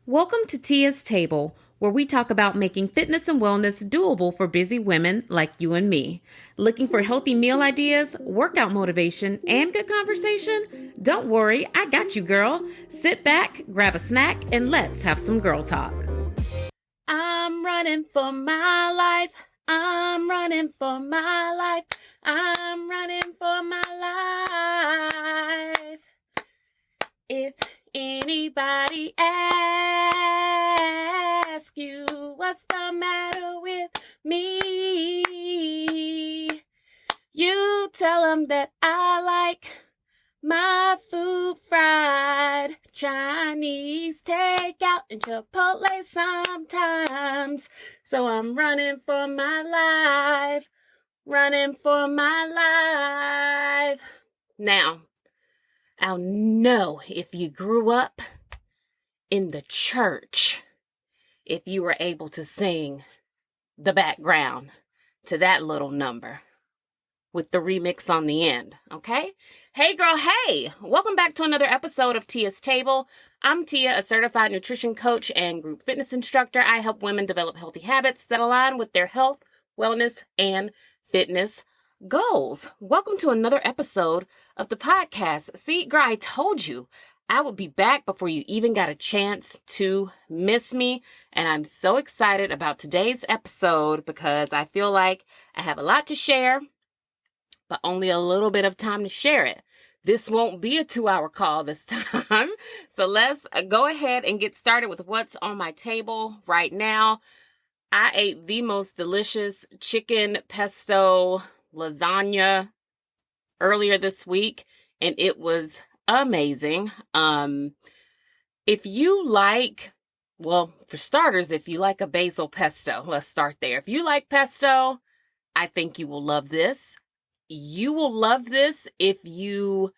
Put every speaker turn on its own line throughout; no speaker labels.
Welcome to Tia's Table, where we talk about making fitness and wellness doable for busy women like you and me. Looking for healthy meal ideas, workout motivation, and good conversation? Don't worry, I got you, girl. Sit back, grab a snack, and let's have some girl talk. I'm running for my life. I'm running for my life. I'm running for my life. If anybody asks you what's the matter with me, you tell them that I like my food fried, Chinese takeout, and Chipotle sometimes. So I'm running for my life, running for my life. Now, I'll know if you grew up in the church, if you were able to sing the background to that little number with the remix on the end, okay? Hey girl, hey! Welcome back to another episode of Tia's Table. I'm Tia, a certified nutrition coach and group fitness instructor. I help women develop healthy habits that align with their health, wellness, and fitness goals. Welcome to another episode of the podcast. See, girl, I told you I would be back before you even got a chance to miss me. And I'm so excited about today's episode because I feel like I have a lot to share, but only a little bit of time to share it. This won't be a 2-hour call this time. So let's go ahead and get started with what's on my table right now. I ate the most delicious chicken pesto lasagna earlier this week, and it was amazing. If you like, well, for starters, if you like a basil pesto, let's start there. If you like pesto, I think you will love this. You will love this if you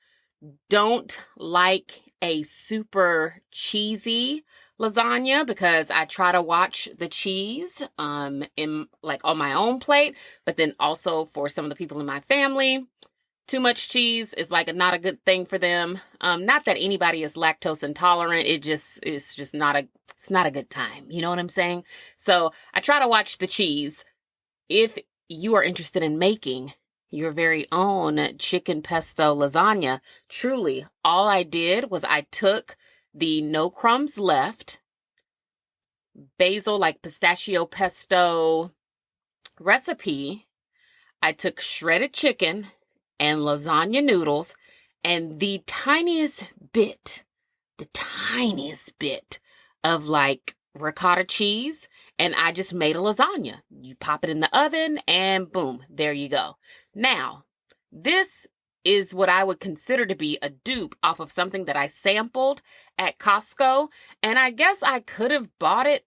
don't like a super cheesy lasagna, because I try to watch the cheese in like on my own plate, but then also for some of the people in my family, too much cheese is like not a good thing for them. Not that anybody is lactose intolerant. It's just not a good time. You know what I'm saying? So I try to watch the cheese. If you are interested in making your very own chicken pesto lasagna, truly all I did was I took the no crumbs left basil, like pistachio pesto recipe. I took shredded chicken and lasagna noodles and the tiniest bit of like ricotta cheese, and I just made a lasagna. You pop it in the oven and boom, there you go. Now, this is what I would consider to be a dupe off of something that I sampled at Costco, and I guess I could have bought it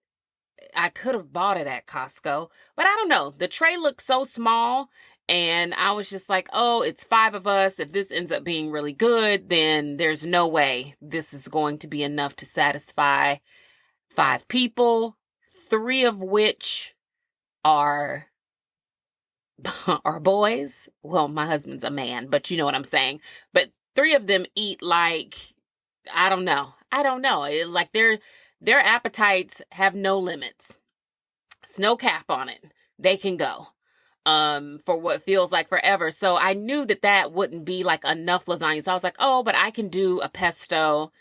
at Costco, but I don't know. The tray looked so small, and I was just like, oh, it's 5 of us. If this ends up being really good, then there's no way this is going to be enough to satisfy 5 people, 3 of which are boys. Well, my husband's a man, but you know what I'm saying. But 3 of them eat like, I don't know. Like their appetites have no limits. It's no cap on it. They can go for what feels like forever. So I knew that wouldn't be like enough lasagna. So I was like, oh, but I can do a pesto.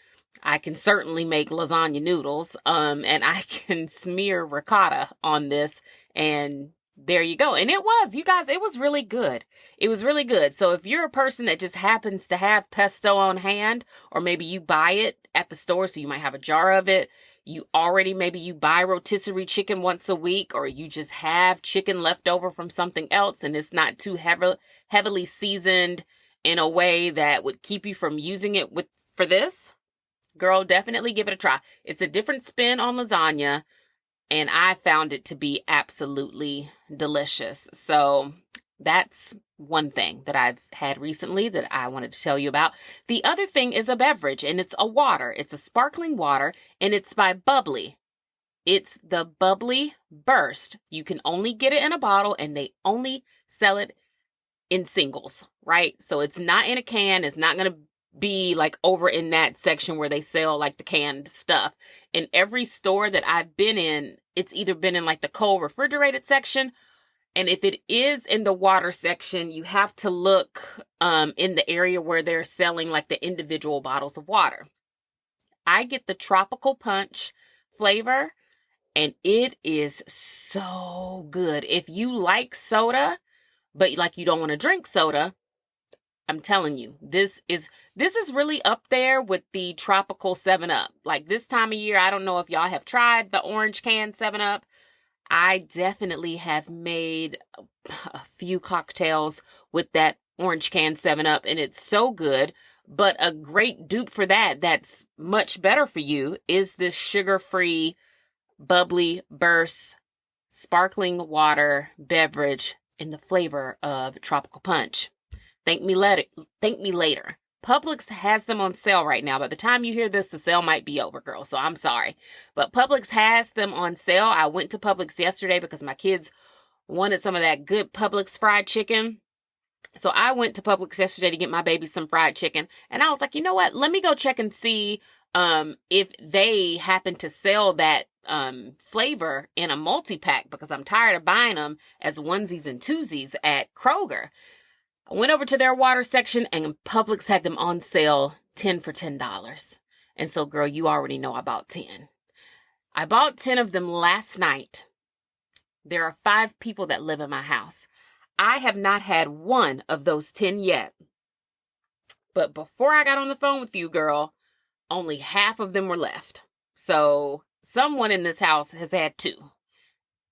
I can certainly make lasagna noodles, and I can smear ricotta on this, and there you go. And it was, you guys, it was really good. It was really good. So if you're a person that just happens to have pesto on hand, or maybe you buy it at the store, so you might have a jar of it, maybe you buy rotisserie chicken once a week, or you just have chicken left over from something else, and it's not too heavily seasoned in a way that would keep you from using it for this, girl, definitely give it a try. It's a different spin on lasagna, and I found it to be absolutely delicious. So that's one thing that I've had recently that I wanted to tell you about. The other thing is a beverage, and it's a water. It's a sparkling water, and it's by Bubbly. It's the Bubbly Burst. You can only get it in a bottle, and they only sell it in singles, right? So it's not in a can. It's not going to be like over in that section where they sell like the canned stuff. In every store that I've been in, it's either been in like the cold refrigerated section, and if it is in the water section, you have to look in the area where they're selling like the individual bottles of water. I get the tropical punch flavor, and it is so good. If you like soda, but like you don't want to drink soda, I'm telling you, this is really up there with the tropical 7-Up. Like this time of year, I don't know if y'all have tried the orange can 7-Up. I definitely have made a few cocktails with that orange can 7-Up, and it's so good. But a great dupe for that, that's much better for you, is this sugar-free, bubbly burst, sparkling water beverage in the flavor of tropical punch. Thank me later. Publix has them on sale right now. By the time you hear this, the sale might be over, girl. So I'm sorry. But Publix has them on sale. I went to Publix yesterday because my kids wanted some of that good Publix fried chicken. So I went to Publix yesterday to get my baby some fried chicken. And I was like, you know what? Let me go check and see if they happen to sell that flavor in a multi-pack, because I'm tired of buying them as onesies and twosies at Kroger. I went over to their water section, and Publix had them on sale 10 for $10. And so, girl, you already know I bought 10. I bought 10 of them last night. There are 5 people that live in my house. I have not had one of those 10 yet. But before I got on the phone with you, girl, only half of them were left. So someone in this house has had 2.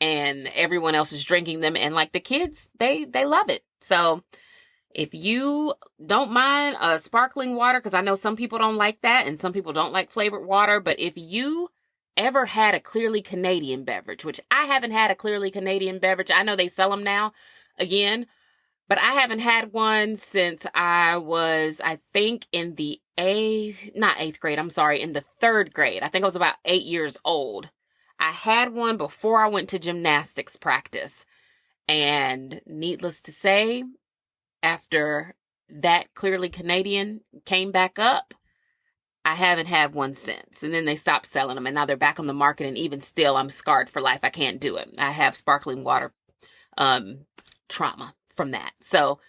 And everyone else is drinking them. And like the kids, they love it. So if you don't mind sparkling water, because I know some people don't like that and some people don't like flavored water, but if you ever had a clearly Canadian beverage, which I haven't had a clearly Canadian beverage, I know they sell them now again, but I haven't had one since I was, I think, in the in the 3rd grade. I think I was about 8 years old. I had one before I went to gymnastics practice. And needless to say, after that clearly Canadian came back up, I haven't had one since. And then they stopped selling them, and now they're back on the market, and even still, I'm scarred for life. I can't do it. I have sparkling water trauma from that. So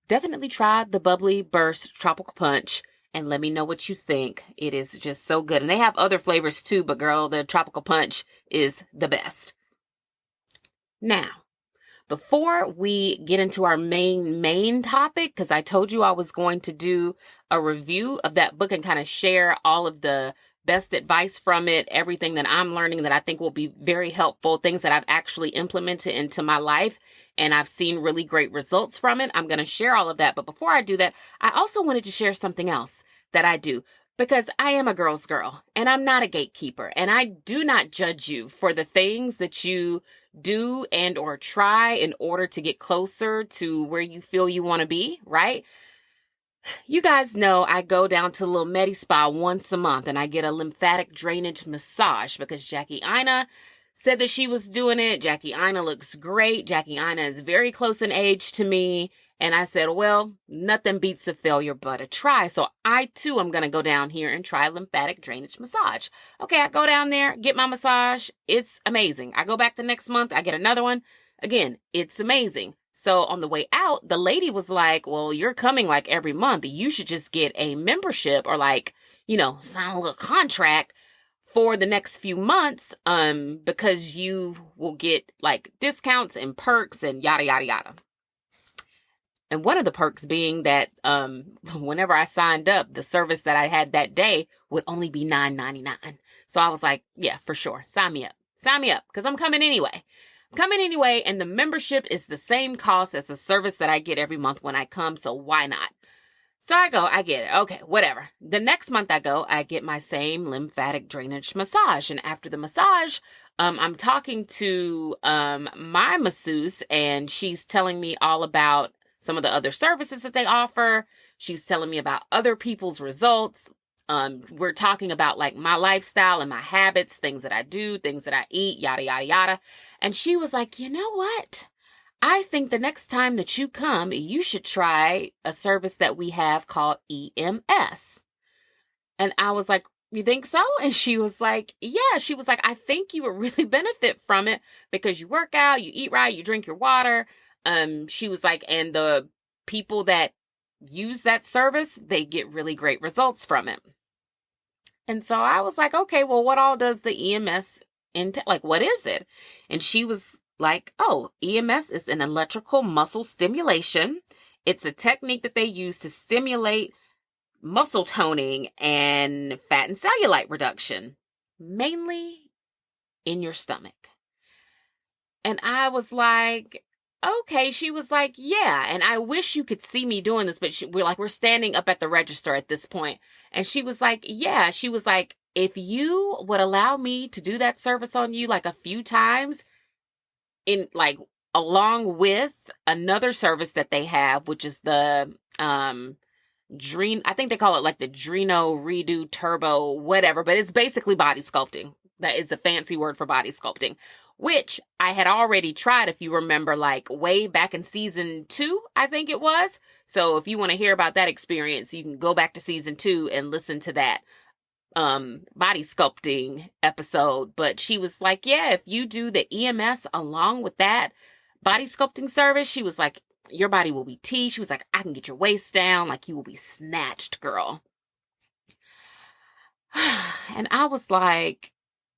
definitely try the Bubbly Burst Tropical Punch and let me know what you think. It is just so good. And they have other flavors too, but girl, the Tropical Punch is the best. Now, before we get into our main topic, because I told you I was going to do a review of that book and kind of share all of the best advice from it, everything that I'm learning that I think will be very helpful, things that I've actually implemented into my life, and I've seen really great results from it. I'm going to share all of that. But before I do that, I also wanted to share something else that I do, because I am a girl's girl and I'm not a gatekeeper, and I do not judge you for the things that you do and or try in order to get closer to where you feel you want to be, right? You guys know I go down to a little MediSpa once a month and I get a lymphatic drainage massage because Jackie Ina said that she was doing it. Jackie Ina looks great. Jackie Ina is very close in age to me. And I said, well, nothing beats a failure but a try. So I too am going to go down here and try lymphatic drainage massage. Okay, I go down there, get my massage. It's amazing. I go back the next month. I get another one. Again, it's amazing. So on the way out, the lady was like, well, you're coming like every month. You should just get a membership or like, sign a little contract for the next few months, because you will get like discounts and perks and yada, yada, yada. And one of the perks being that whenever I signed up, the service that I had that day would only be $9.99. So I was like, yeah, for sure. Sign me up. Sign me up, because I'm coming anyway. And the membership is the same cost as the service that I get every month when I come, so why not? So I go, I get it. Okay, whatever. The next month I go, I get my same lymphatic drainage massage. And after the massage, I'm talking to my masseuse, and she's telling me all about some of the other services that they offer. She's telling me about other people's results. We're talking about like my lifestyle and my habits, things that I do, things that I eat, yada, yada, yada. And she was like, you know what? I think the next time that you come, you should try a service that we have called EMS. And I was like, you think so? And she was like, yeah. She was like, I think you would really benefit from it because you work out, you eat right, you drink your water. She was like, and the people that use that service, they get really great results from it. And so I was like, okay, well, what all does the EMS entail? Like, what is it? And she was like, oh, EMS is an electrical muscle stimulation. It's a technique that they use to stimulate muscle toning and fat and cellulite reduction, mainly in your stomach. And I was like, okay. She was like, yeah. And I wish you could see me doing this, but we're standing up at the register at this point. And she was like, yeah. She was like, if you would allow me to do that service on you like a few times in like along with another service that they have, which is the, I think they call it like the Dreno Redo Turbo, whatever, but it's basically body sculpting. That is a fancy word for body sculpting, which I had already tried, if you remember, like way back in season 2, I think it was. So if you want to hear about that experience, you can go back to season 2 and listen to that body sculpting episode. But she was like, yeah, if you do the EMS along with that body sculpting service, she was like, your body will be teased. She was like, I can get your waist down. Like, you will be snatched, girl. And I was like,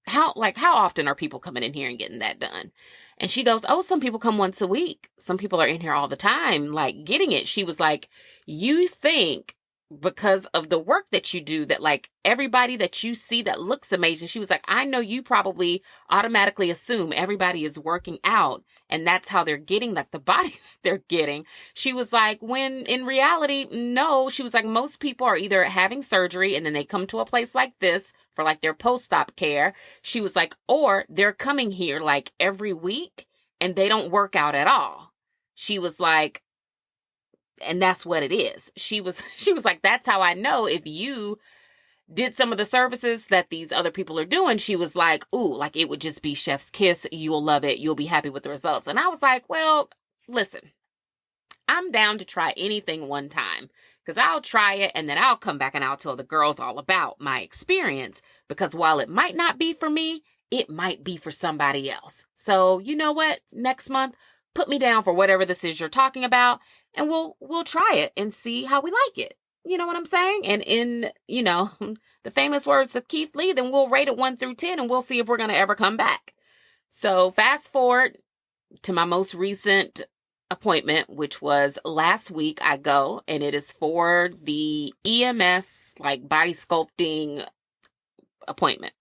how often are people coming in here and getting that done? And she goes, oh, some people come once a week. Some people are in here all the time, like getting it. She was like, you think because of the work that you do that like everybody that you see that looks amazing. She was like, I know you probably automatically assume everybody is working out and that's how they're getting like the body they're getting. She was like, when in reality, no. She was like, most people are either having surgery and then they come to a place like this for like their post-op care. She was like, or they're coming here like every week and they don't work out at all. She was like, and that's what it is. She was like, that's how I know if you did some of the services that these other people are doing. She was like, ooh, like it would just be chef's kiss. You'll love it. You'll be happy with the results. And I was like, well, listen, I'm down to try anything one time because I'll try it and then I'll come back and I'll tell the girls all about my experience because while it might not be for me, it might be for somebody else. So you know what? Next month, put me down for whatever this is you're talking about. And we'll try it and see how we like it. You know what I'm saying? And in, the famous words of Keith Lee, then we'll rate it 1 through 10 and we'll see if we're going to ever come back. So fast forward to my most recent appointment, which was last week. I go and it is for the EMS, like body sculpting appointment.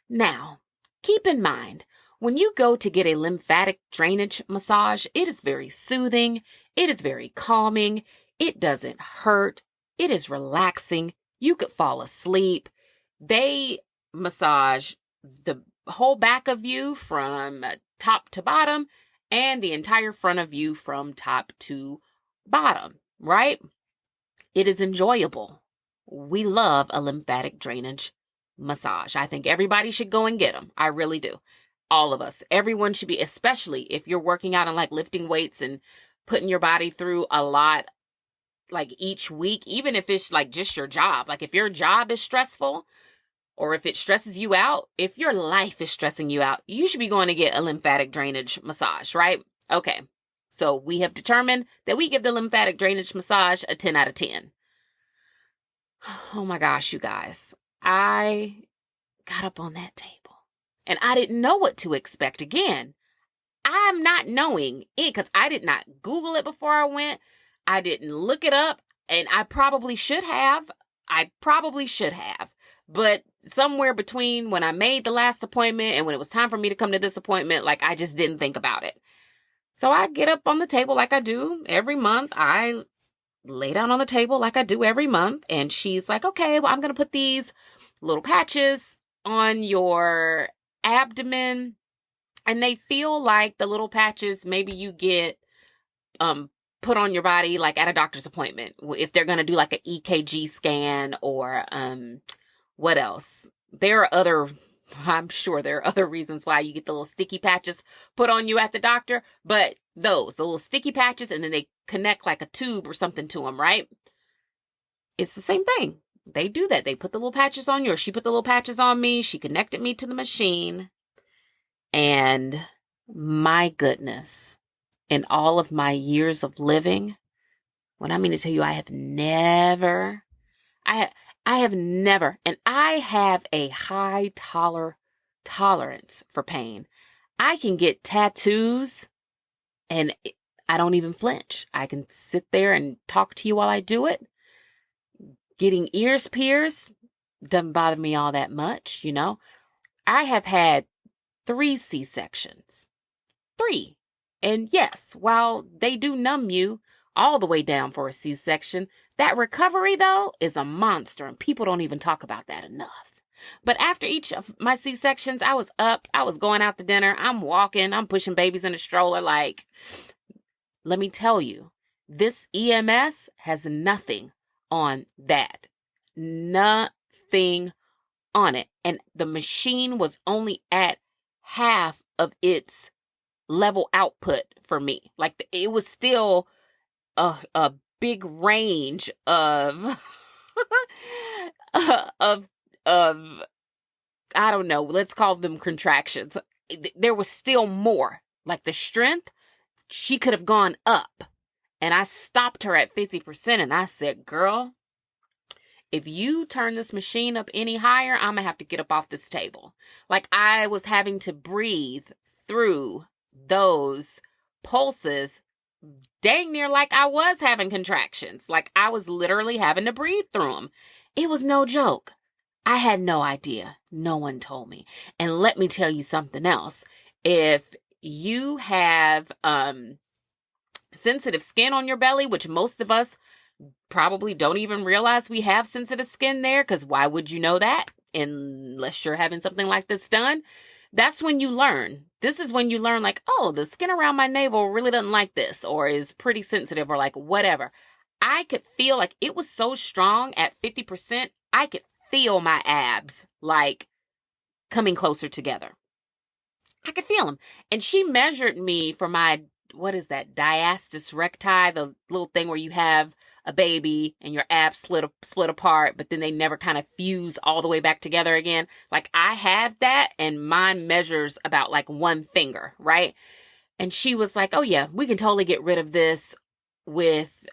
Now, keep in mind, when you go to get a lymphatic drainage massage, it is very soothing. It is very calming. It doesn't hurt. It is relaxing. You could fall asleep. They massage the whole back of you from top to bottom and the entire front of you from top to bottom, right? It is enjoyable. We love a lymphatic drainage massage. I think everybody should go and get them. I really do. All of us. Everyone should be, especially if you're working out and like lifting weights and putting your body through a lot like each week, even if it's like just your job. Like if your job is stressful or if it stresses you out, if your life is stressing you out, you should be going to get a lymphatic drainage massage, right? Okay. So we have determined that we give the lymphatic drainage massage a 10 out of 10. Oh my gosh, you guys. I got up on that table. And I didn't know what to expect again. I'm not knowing it because I did not Google it before I went. I didn't look it up and I probably should have. But somewhere between when I made the last appointment and when it was time for me to come to this appointment, like I just didn't think about it. So I get up on the table like I do every month. I lay down on the table like I do every month. And she's like, okay, well, I'm going to put these little patches on your abdomen, and they feel like the little patches maybe you get put on your body like at a doctor's appointment if they're going to do like an EKG scan or what else. There are other I'm sure there are other reasons why you get the little sticky patches put on you at the doctor, but the little sticky patches, and then they connect like a tube or something to them, right? It's the same thing. They do that. They put the little patches on you, or she put the little patches on me. She connected me to the machine. And my goodness, in all of my years of living, when I mean to tell you, I have never, and I have a high tolerance for pain. I can get tattoos and I don't even flinch. I can sit there and talk to you while I do it. Getting ears pierced doesn't bother me all that much, you know. I have had 3 C-sections. 3. And yes, while they do numb you all the way down for a C-section, that recovery, though, is a monster, and people don't even talk about that enough. But after each of my C-sections, I was up, I was going out to dinner, I'm walking, I'm pushing babies in a stroller. Like, let me tell you, this EMS has nothing on that. Nothing on it. And the machine was only at half of its level output for me. Like, it was still a big range of of I don't know, let's call them contractions. There was still more. Like, the strength, she could have gone up. And I stopped her at 50%, and I said, girl, if you turn this machine up any higher, I'm going to have to get up off this table. Like, I was having to breathe through those pulses dang near like I was having contractions. Like, I was literally having to breathe through them. It was no joke. I had no idea. No one told me. And let me tell you something else. If you have sensitive skin on your belly, which most of us probably don't even realize we have sensitive skin there, because why would you know that unless you're having something like this done? That's when you learn. This is when you learn, like, oh, the skin around my navel really doesn't like this, or is pretty sensitive, or like whatever. I could feel like it was so strong at 50%. I could feel my abs like coming closer together. I could feel them. And she measured me for my, what is that, diastasis recti, the little thing where you have a baby and your abs split apart, but then they never kind of fuse all the way back together again. Like, I have that, and mine measures about like 1 finger, right? And she was like, oh yeah, we can totally get rid of this with,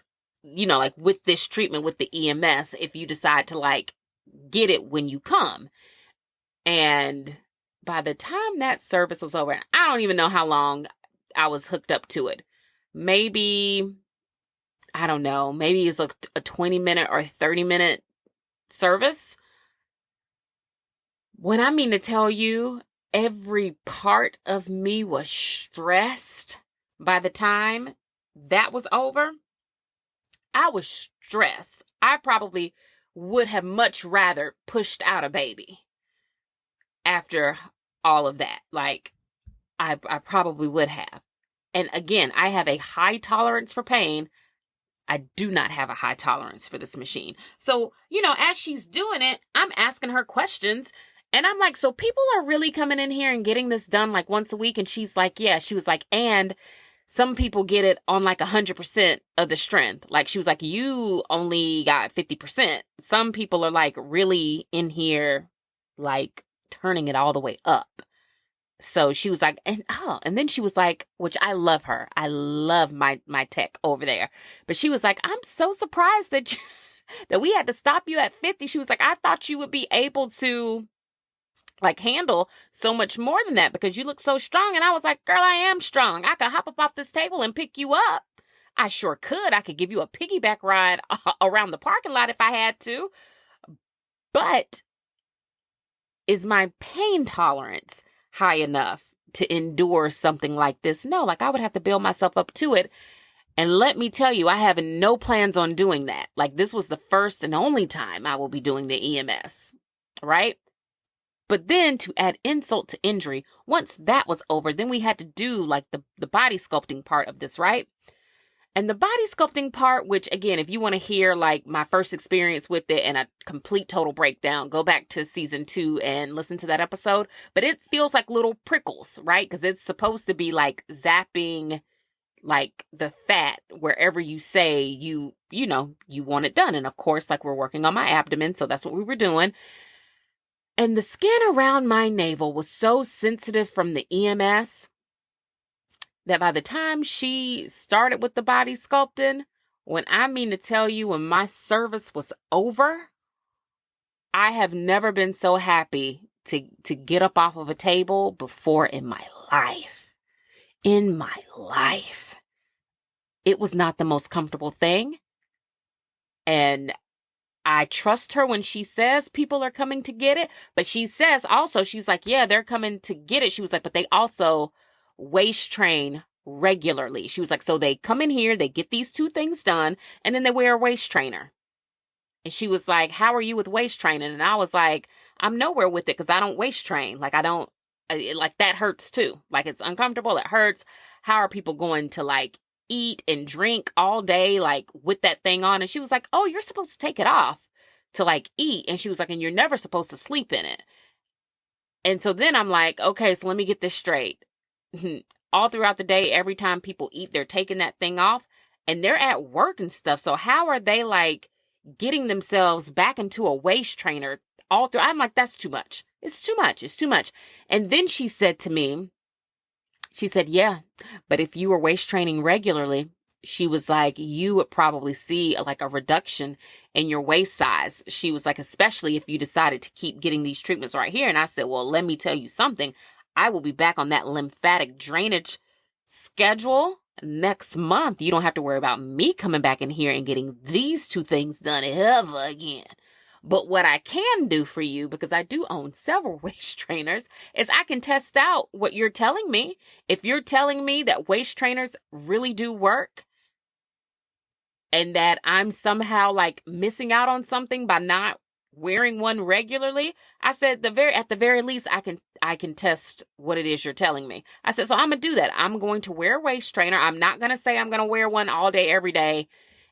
you know, like with this treatment with the EMS, if you decide to like get it when you come. And by the time that service was over, I don't even know how long I was hooked up to it. Maybe, I don't know, maybe it's a 20-minute or 30-minute service. When I mean to tell you, every part of me was stressed by the time that was over. I was stressed. I probably would have much rather pushed out a baby after all of that. Like, I probably would have. And again, I have a high tolerance for pain. I do not have a high tolerance for this machine. So, you know, as she's doing it, I'm asking her questions. And I'm like, so people are really coming in here and getting this done like once a week? And she's like, yeah. She was like, and some people get it on like 100% of the strength. Like, she was like, you only got 50%. Some people are like really in here, like turning it all the way up. So she was like, and then she was like, which I love her. I love my tech over there. But she was like, I'm so surprised that that we had to stop you at 50. She was like, I thought you would be able to like handle so much more than that because you look so strong. And I was like, girl, I am strong. I could hop up off this table and pick you up. I sure could. I could give you a piggyback ride around the parking lot if I had to. But is my pain tolerance high enough to endure something like this? No, like I would have to build myself up to it. And let me tell you, I have no plans on doing that. Like, this was the first and only time I will be doing the EMS, right? But then to add insult to injury, once that was over, then we had to do like the body sculpting part of this, right? And the body sculpting part, which again, if you want to hear like my first experience with it and a complete total breakdown, go back to season 2 and listen to that episode. But it feels like little prickles, right? Because it's supposed to be like zapping like the fat wherever you say you want it done. And of course, like we're working on my abdomen. So that's what we were doing. And the skin around my navel was so sensitive from the EMS that by the time she started with the body sculpting, when I mean to tell you, when my service was over, I have never been so happy to get up off of a table before in my life. In my life. It was not the most comfortable thing. And I trust her when she says people are coming to get it. But she says also, she's like, yeah, they're coming to get it. She was like, but they also waist train regularly. She was like, so they come in here, they get these 2 things done, and then they wear a waist trainer. And she was like, how are you with waist training? And I was like, I'm nowhere with it because I don't waist train. Like like that hurts too. Like it's uncomfortable. It hurts. How are people going to like eat and drink all day, like with that thing on? And she was like, oh, you're supposed to take it off to like eat. And she was like, and you're never supposed to sleep in it. And so then I'm like, okay, so let me get this straight. All throughout the day, every time people eat, they're taking that thing off and they're at work and stuff. So how are they like getting themselves back into a waist trainer all through? I'm like, that's too much. It's too much. It's too much. And then she said to me, she said, yeah, but if you were waist training regularly, she was like, you would probably see like a reduction in your waist size. She was like, especially if you decided to keep getting these treatments right here. And I said, well, let me tell you something. I will be back on that lymphatic drainage schedule next month. You don't have to worry about me coming back in here and getting these 2 things done ever again. But what I can do for you, because I do own several waist trainers, is I can test out what you're telling me. If you're telling me that waist trainers really do work and that I'm somehow like missing out on something by not wearing one regularly, I said at the very least I can test what it is you're telling me. I said, so I'm going to do that. I'm going to wear a waist trainer. I'm not going to say I'm going to wear one all day, every day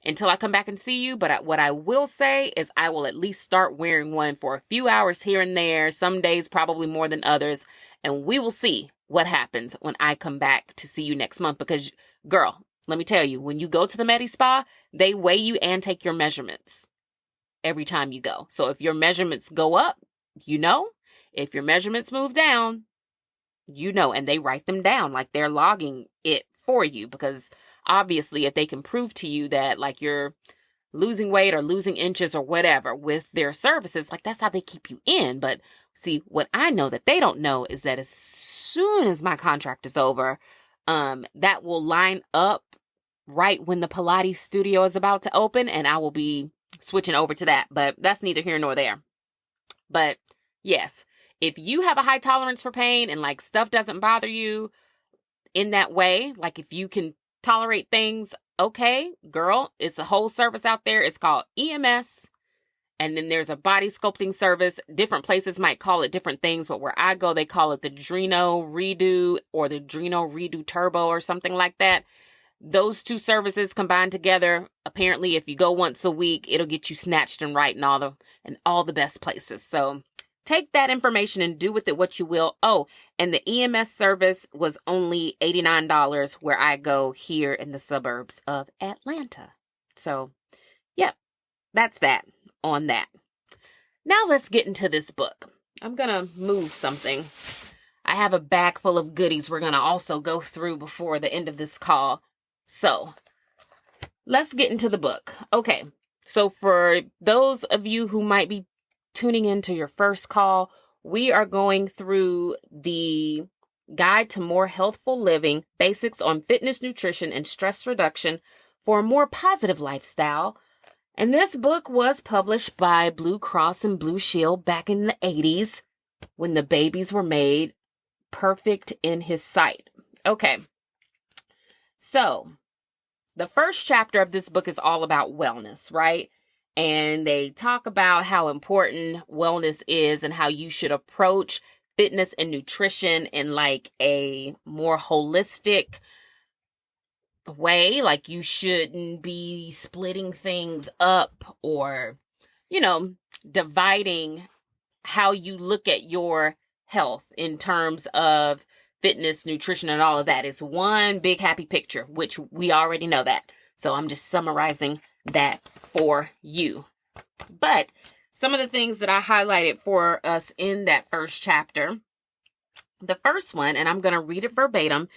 until I come back and see you. But what I will say is I will at least start wearing one for a few hours here and there, some days probably more than others. And we will see what happens when I come back to see you next month. Because girl, let me tell you, when you go to the MediSpa, they weigh you and take your measurements every time you go. So if your measurements go up, if your measurements move down, and they write them down like they're logging it for you, because obviously if they can prove to you that like you're losing weight or losing inches or whatever with their services, like that's how they keep you in. But see, what I know that they don't know is that as soon as my contract is over, that will line up right when the Pilates studio is about to open, and I will be switching over to that. But that's neither here nor there. But yes, if you have a high tolerance for pain and like stuff doesn't bother you in that way, like if you can tolerate things, okay, girl, it's a whole service out there. It's called EMS. And then there's a body sculpting service. Different places might call it different things, but where I go, they call it the Dreno Redo or the Dreno Redo Turbo or something like that. Those 2 services combined together, apparently if you go once a week, it'll get you snatched and right in all the best places. So take that information and do with it what you will. Oh, and the EMS service was only $89 where I go here in the suburbs of Atlanta. So, yep, that's that on that. Now let's get into this book. I'm going to move something. I have a bag full of goodies we're going to also go through before the end of this call. So let's get into the book. Okay, so for those of you who might be tuning into your first call, we are going through the Guide to More Healthful Living, Basics on Fitness, Nutrition, and Stress Reduction for a More Positive Lifestyle. And this book was published by Blue Cross and Blue Shield back in the 80s when the babies were made perfect in his sight. Okay, so the first chapter of this book is all about wellness, right? And they talk about how important wellness is and how you should approach fitness and nutrition in like a more holistic way. Like, you shouldn't be splitting things up or, dividing how you look at your health in terms of fitness, nutrition, and all of that. It's one big happy picture, which we already know that. So I'm just summarizing that for you. But some of the things that I highlighted for us in that first chapter, the first one, and I'm going to read it verbatim.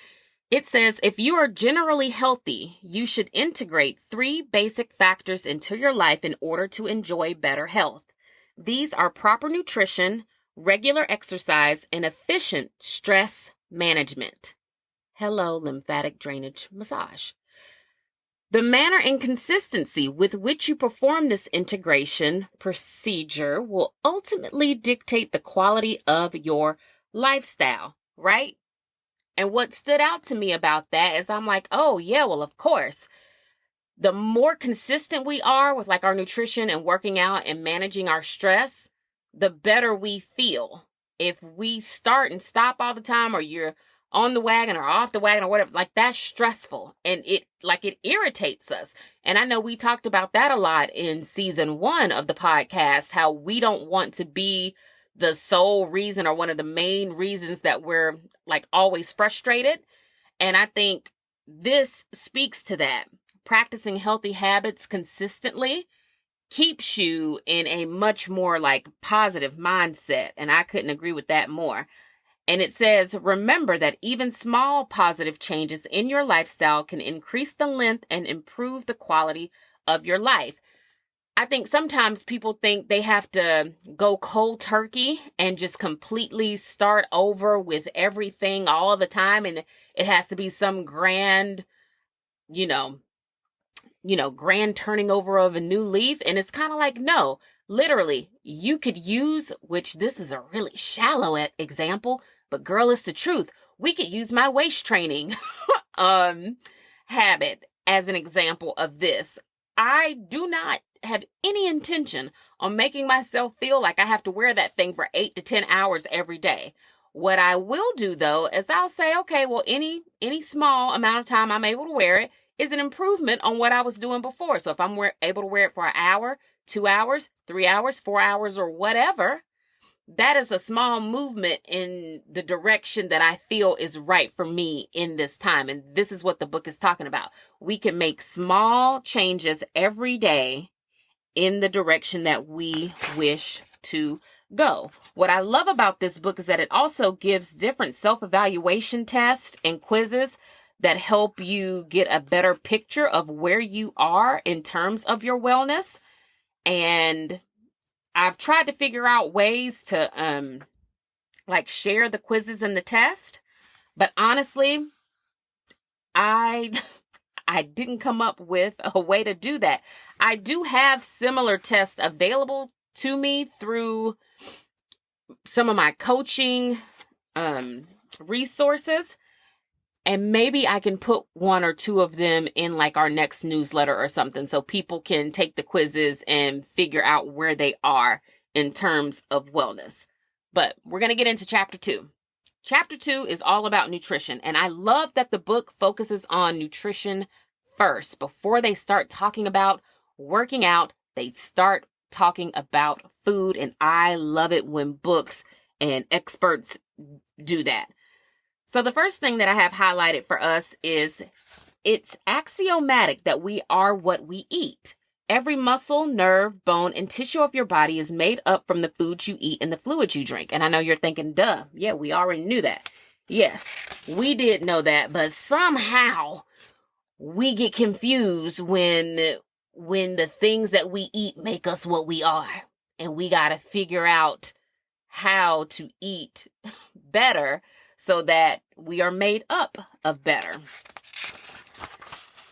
It says, if you are generally healthy, you should integrate 3 basic factors into your life in order to enjoy better health. These are proper nutrition, regular exercise, and efficient stress management. Hello, lymphatic drainage massage. The manner and consistency with which you perform this integration procedure will ultimately dictate the quality of your lifestyle, right? And what stood out to me about that is I'm like, oh yeah, well, of course. The more consistent we are with like our nutrition and working out and managing our stress, the better we feel. If we start and stop all the time, or you're on the wagon or off the wagon or whatever, like, that's stressful, and it irritates us. And I know we talked about that a lot in season 1 of the podcast, how we don't want to be the sole reason or one of the main reasons that we're like always frustrated. And I think this speaks to that. Practicing healthy habits consistently keeps you in a much more like positive mindset. And I couldn't agree with that more. And it says, remember that even small positive changes in your lifestyle can increase the length and improve the quality of your life. I think sometimes people think they have to go cold turkey and just completely start over with everything all the time. And it has to be some grand, grand turning over of a new leaf. And it's kind of like, no, literally, you could use, which this is a really shallow example, but girl, it's the truth. We could use my waist training habit as an example of this. I do not have any intention on making myself feel like I have to wear that thing for 8 to 10 hours every day. What I will do, though, is I'll say, okay, well, any small amount of time I'm able to wear it is an improvement on what I was doing before. So if I'm able to wear it for an hour, 2 hours, 3 hours, 4 hours, or whatever, that is a small movement in the direction that I feel is right for me in this time. And this is what the book is talking about. We can make small changes every day in the direction that we wish to go. What I love about this book is that it also gives different self-evaluation tests and quizzes that help you get a better picture of where you are in terms of your wellness. And I've tried to figure out ways to share the quizzes and the test, but honestly, I didn't come up with a way to do that. I do have similar tests available to me through some of my coaching resources. And maybe I can put 1 or 2 of them in like our next newsletter or something, so people can take the quizzes and figure out where they are in terms of wellness. But we're going to get into chapter 2. Chapter 2 is all about nutrition. And I love that the book focuses on nutrition first. Before they start talking about working out, they start talking about food. And I love it when books and experts do that. So the first thing that I have highlighted for us is it's axiomatic that we are what we eat. Every muscle, nerve, bone, and tissue of your body is made up from the foods you eat and the fluids you drink. And I know you're thinking, duh, yeah, we already knew that. Yes, we did know that, but somehow we get confused when the things that we eat make us what we are. And we got to figure out how to eat better so that we are made up of better.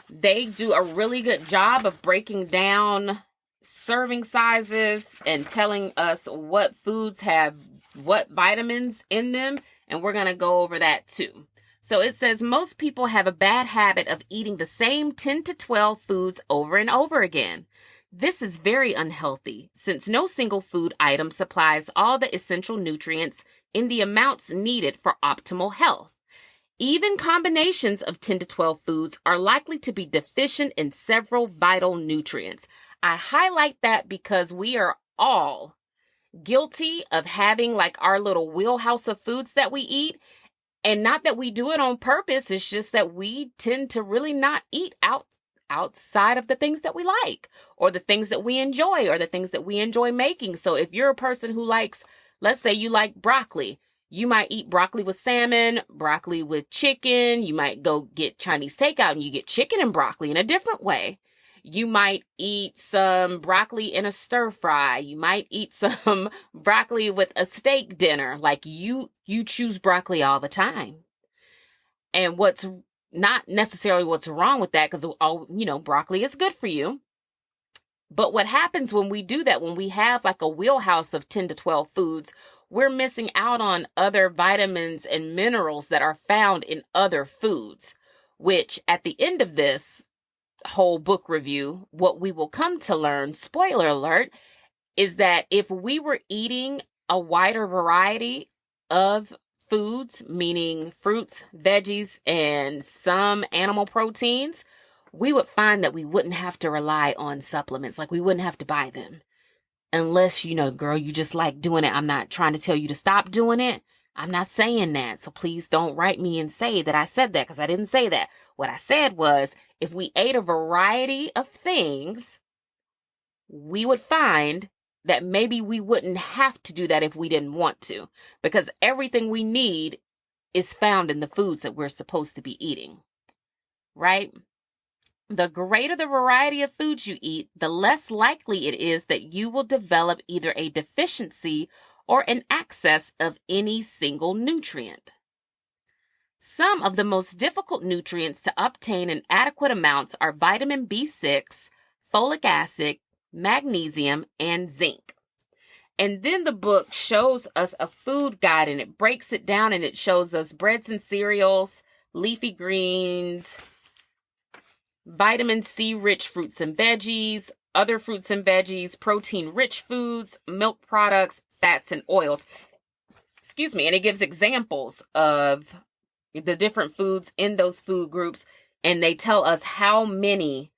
They do a really good job of breaking down serving sizes and telling us what foods have what vitamins in them. And we're going to go over that too. So it says most people have a bad habit of eating the same 10 to 12 foods over and over again. This is very unhealthy since no single food item supplies all the essential nutrients in the amounts needed for optimal health. Even combinations of 10 to 12 foods are likely to be deficient in several vital nutrients. I highlight that because we are all guilty of having like our little wheelhouse of foods that we eat. And not that we do it on purpose. It's just that we tend to really not eat outside of the things that we like, or the things that we enjoy, or the things that we enjoy making. So if you're a person who likes, let's say you like broccoli, you might eat broccoli with salmon, broccoli with chicken. You might go get Chinese takeout and you get chicken and broccoli in a different way. You might eat some broccoli in a stir fry. You might eat some broccoli with a steak dinner. Like you choose broccoli all the time. And what's not necessarily what's wrong with that, because broccoli is good for you. But what happens when we do that, when we have like a wheelhouse of 10 to 12 foods, we're missing out on other vitamins and minerals that are found in other foods, which at the end of this whole book review, what we will come to learn, spoiler alert, is that if we were eating a wider variety of foods, meaning fruits, veggies, and some animal proteins, we would find that we wouldn't have to rely on supplements. Like we wouldn't have to buy them. Unless, girl, you just like doing it. I'm not trying to tell you to stop doing it. I'm not saying that. So please don't write me and say that I said that, because I didn't say that. What I said was, if we ate a variety of things, we would find that maybe we wouldn't have to do that if we didn't want to, because everything we need is found in the foods that we're supposed to be eating, right? The greater the variety of foods you eat, the less likely it is that you will develop either a deficiency or an excess of any single nutrient. Some of the most difficult nutrients to obtain in adequate amounts are vitamin B6, folic acid, magnesium, and zinc. And then the book shows us a food guide, and it breaks it down, and it shows us breads and cereals, leafy greens, vitamin C rich fruits and veggies, other fruits and veggies, protein rich foods, milk products, fats, and oils. And it gives examples of the different foods in those food groups, and they tell us how many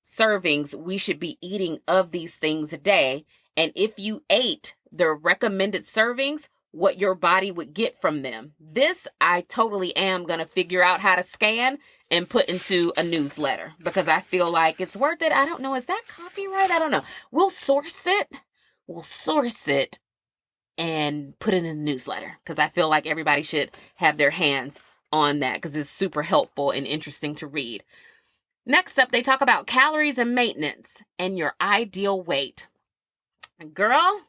servings we should be eating of these things a day. And if you ate the recommended servings, what your body would get from them. This I totally am going to figure out how to scan and put into a newsletter, because I feel like it's worth it. I don't know. Is that copyright? I don't know. We'll source it and put it in the newsletter, because I feel like everybody should have their hands on that, because it's super helpful and interesting to read. Next up, they talk about calories and maintenance and your ideal weight. Girl,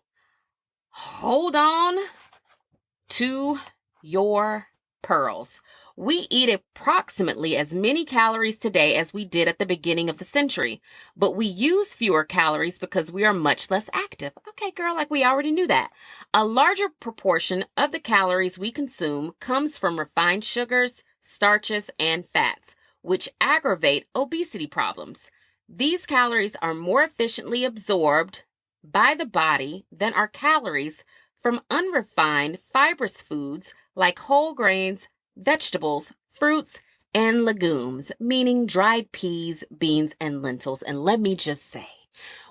hold on to your pearls. We eat approximately as many calories today as we did at the beginning of the century, but we use fewer calories because we are much less active. Okay, girl, like we already knew that. A larger proportion of the calories we consume comes from refined sugars, starches, and fats, which aggravate obesity problems. These calories are more efficiently absorbed by the body than are calories from unrefined fibrous foods like whole grains, vegetables, fruits, and legumes, meaning dried peas, beans, and lentils. And let me just say,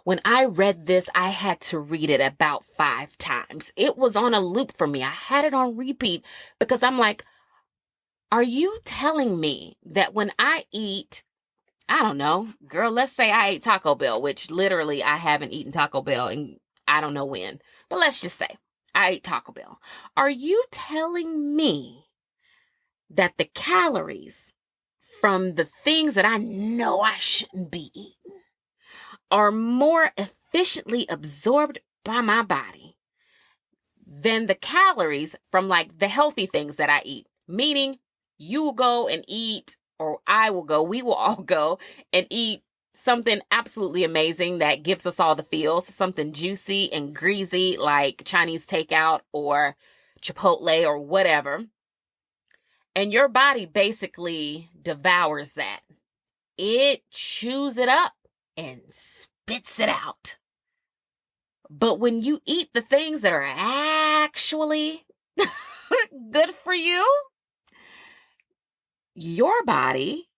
when I read this, I had to read it about 5 times. It was on a loop for me. I had it on repeat because I'm like, are you telling me that when I eat, I don't know, girl, let's say I ate Taco Bell, which literally I haven't eaten Taco Bell in I don't know when, but let's just say I ate Taco Bell. Are you telling me that the calories from the things that I know I shouldn't be eating are more efficiently absorbed by my body than the calories from like the healthy things that I eat? Meaning you will go and eat, or we will all go and eat something absolutely amazing that gives us all the feels, something juicy and greasy like Chinese takeout or Chipotle or whatever. And your body basically devours that. It chews it up and spits it out. But when you eat the things that are actually good for you, your body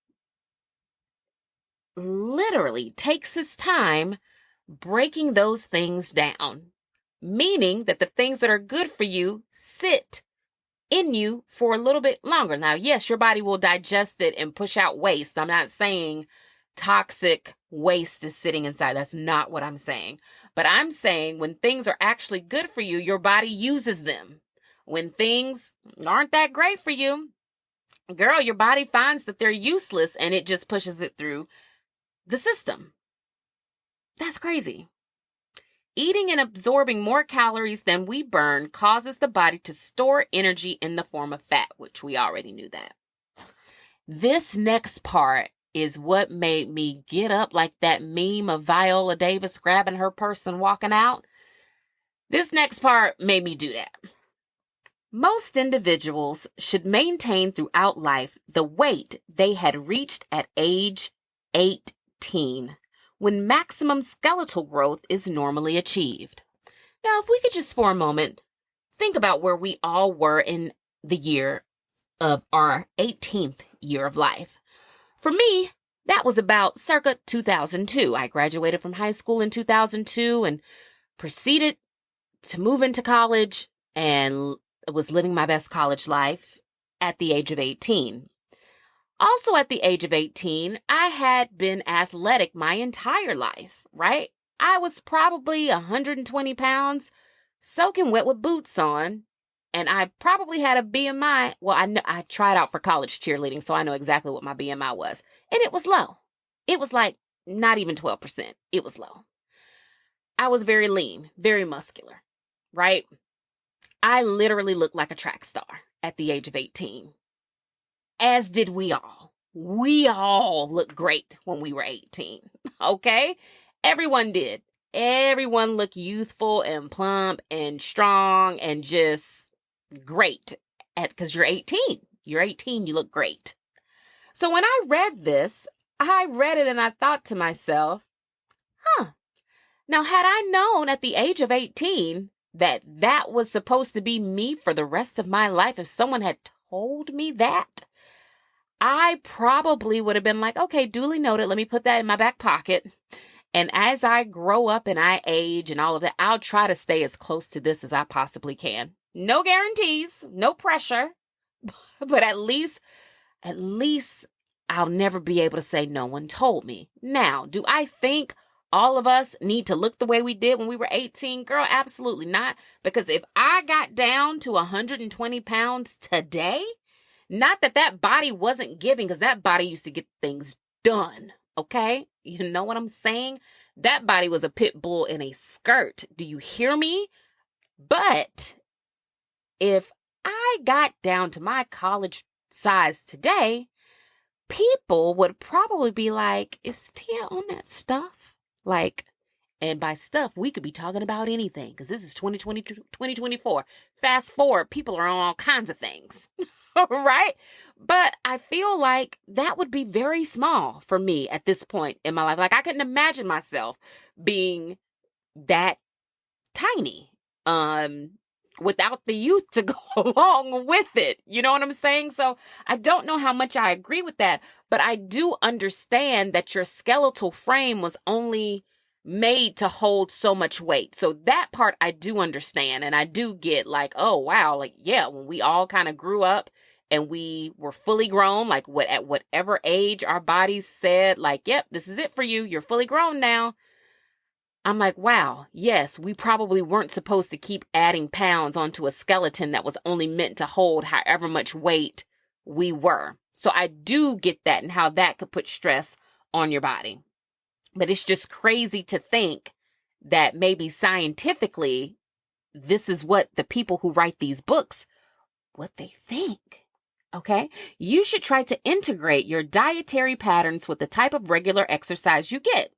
literally takes its time breaking those things down, meaning that the things that are good for you sit in you for a little bit longer. Now, yes, your body will digest it and push out waste. I'm not saying toxic waste is sitting inside. That's not what I'm saying. But I'm saying when things are actually good for you, your body uses them. When things aren't that great for you, girl, your body finds that they're useless and it just pushes it through the system. That's crazy. Eating and absorbing more calories than we burn causes the body to store energy in the form of fat, which we already knew that. This next part is what made me get up like that meme of Viola Davis grabbing her purse and walking out. This next part made me do that. Most individuals should maintain throughout life the weight they had reached at age 18, when maximum skeletal growth is normally achieved. Now, if we could just for a moment think about where we all were in the year of our 18th year of life. For me, that was about circa 2002. I graduated from high school in 2002 and proceeded to move into college and was living my best college life at the age of 18. Also at the age of 18, I had been athletic my entire life, right? I was probably 120 pounds, soaking wet with boots on, and I probably had a BMI. Well, I tried out for college cheerleading, so I know exactly what my BMI was. And it was low. It was like not even 12%. It was low. I was very lean, very muscular, right? I literally looked like a track star at the age of 18. As did we all. We all looked great when we were 18, okay? Everyone did. Everyone looked youthful and plump and strong and just great because you're 18. You're 18, you look great. So when I read this, I read it and I thought to myself, now had I known at the age of 18 that that was supposed to be me for the rest of my life, if someone had told me that, I probably would have been like, okay, duly noted. Let me put that in my back pocket. And as I grow up and I age and all of that, I'll try to stay as close to this as I possibly can. No guarantees, no pressure, but at least I'll never be able to say no one told me. Now, do I think all of us need to look the way we did when we were 18? Girl, absolutely not. Because if I got down to 120 pounds today, not that that body wasn't giving, because that body used to get things done, okay? You know what I'm saying? That body was a pit bull in a skirt. Do you hear me? But if I got down to my college size today, people would probably be like, is Tia on that stuff? Like, and by stuff, we could be talking about anything, because this is 2024. Fast forward, people are on all kinds of things, right? But I feel like that would be very small for me at this point in my life. Like, I couldn't imagine myself being that tiny, without the youth to go along with it. You know what I'm saying? So I don't know how much I agree with that, but I do understand that your skeletal frame was only made to hold so much weight. So that part I do understand. And I do get like, oh, wow. Like, yeah, when we all kind of grew up and we were fully grown, like at whatever age our bodies said, like, yep, this is it for you. You're fully grown now. I'm like, wow, yes, we probably weren't supposed to keep adding pounds onto a skeleton that was only meant to hold however much weight we were. So I do get that and how that could put stress on your body. But it's just crazy to think that maybe scientifically, this is what the people who write these books, what they think. Okay? You should try to integrate your dietary patterns with the type of regular exercise you get.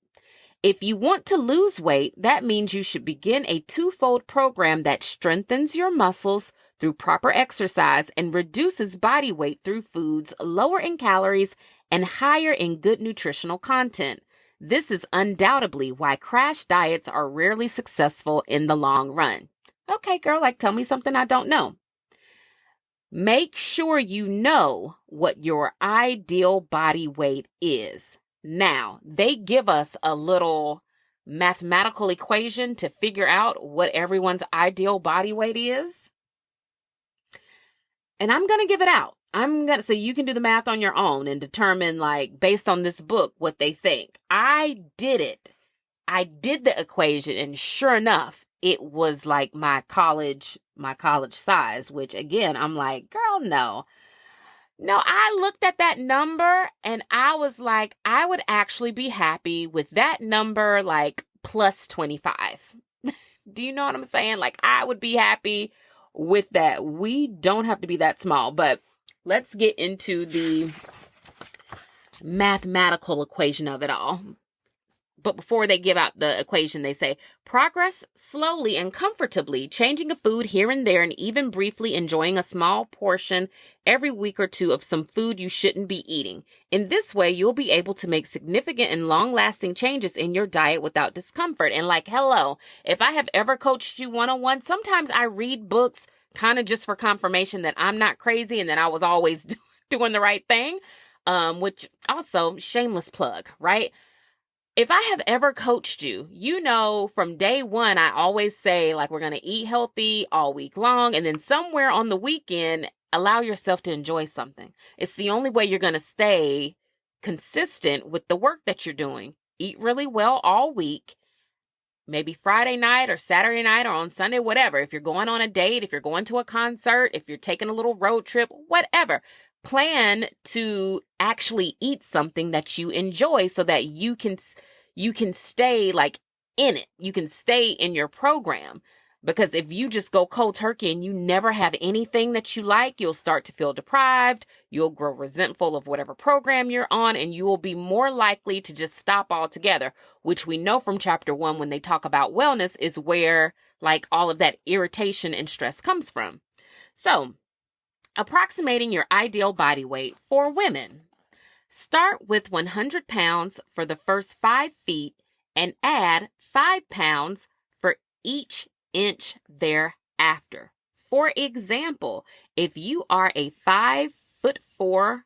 If you want to lose weight, that means you should begin a twofold program that strengthens your muscles through proper exercise and reduces body weight through foods lower in calories and higher in good nutritional content. This is undoubtedly why crash diets are rarely successful in the long run. Okay, girl, like tell me something I don't know. Make sure you know what your ideal body weight is. Now, they give us a little mathematical equation to figure out what everyone's ideal body weight is. And I'm going to give it out. So you can do the math on your own and determine, like, based on this book, what they think. I did it. I did the equation, and sure enough, it was like my college size, which again, I'm like, girl, no. No, I looked at that number and I was like, I would actually be happy with that number, like plus 25. Do you know what I'm saying? Like, I would be happy with that. We don't have to be that small, but let's get into the mathematical equation of it all. But before they give out the equation, they say, progress slowly and comfortably, changing a food here and there and even briefly enjoying a small portion every week or two of some food you shouldn't be eating. In this way, you'll be able to make significant and long-lasting changes in your diet without discomfort. And like, hello, if I have ever coached you one-on-one, sometimes I read books kind of just for confirmation that I'm not crazy and that I was always doing the right thing, which also, shameless plug, right? If I have ever coached you, you know from day one, I always say, like, we're going to eat healthy all week long. And then somewhere on the weekend, allow yourself to enjoy something. It's the only way you're going to stay consistent with the work that you're doing. Eat really well all week, maybe Friday night or Saturday night or on Sunday, whatever. If you're going on a date, if you're going to a concert, if you're taking a little road trip, whatever. Plan to actually eat something that you enjoy so that you can stay like in it. You can stay in your program, because if you just go cold turkey and you never have anything that you like, you'll start to feel deprived. You'll grow resentful of whatever program you're on, and you will be more likely to just stop altogether, which we know from chapter 1 when they talk about wellness is where like all of that irritation and stress comes from. So, approximating your ideal body weight for women. Start with 100 pounds for the first 5 feet and add 5 pounds for each inch thereafter. For example, if you are a 5'4"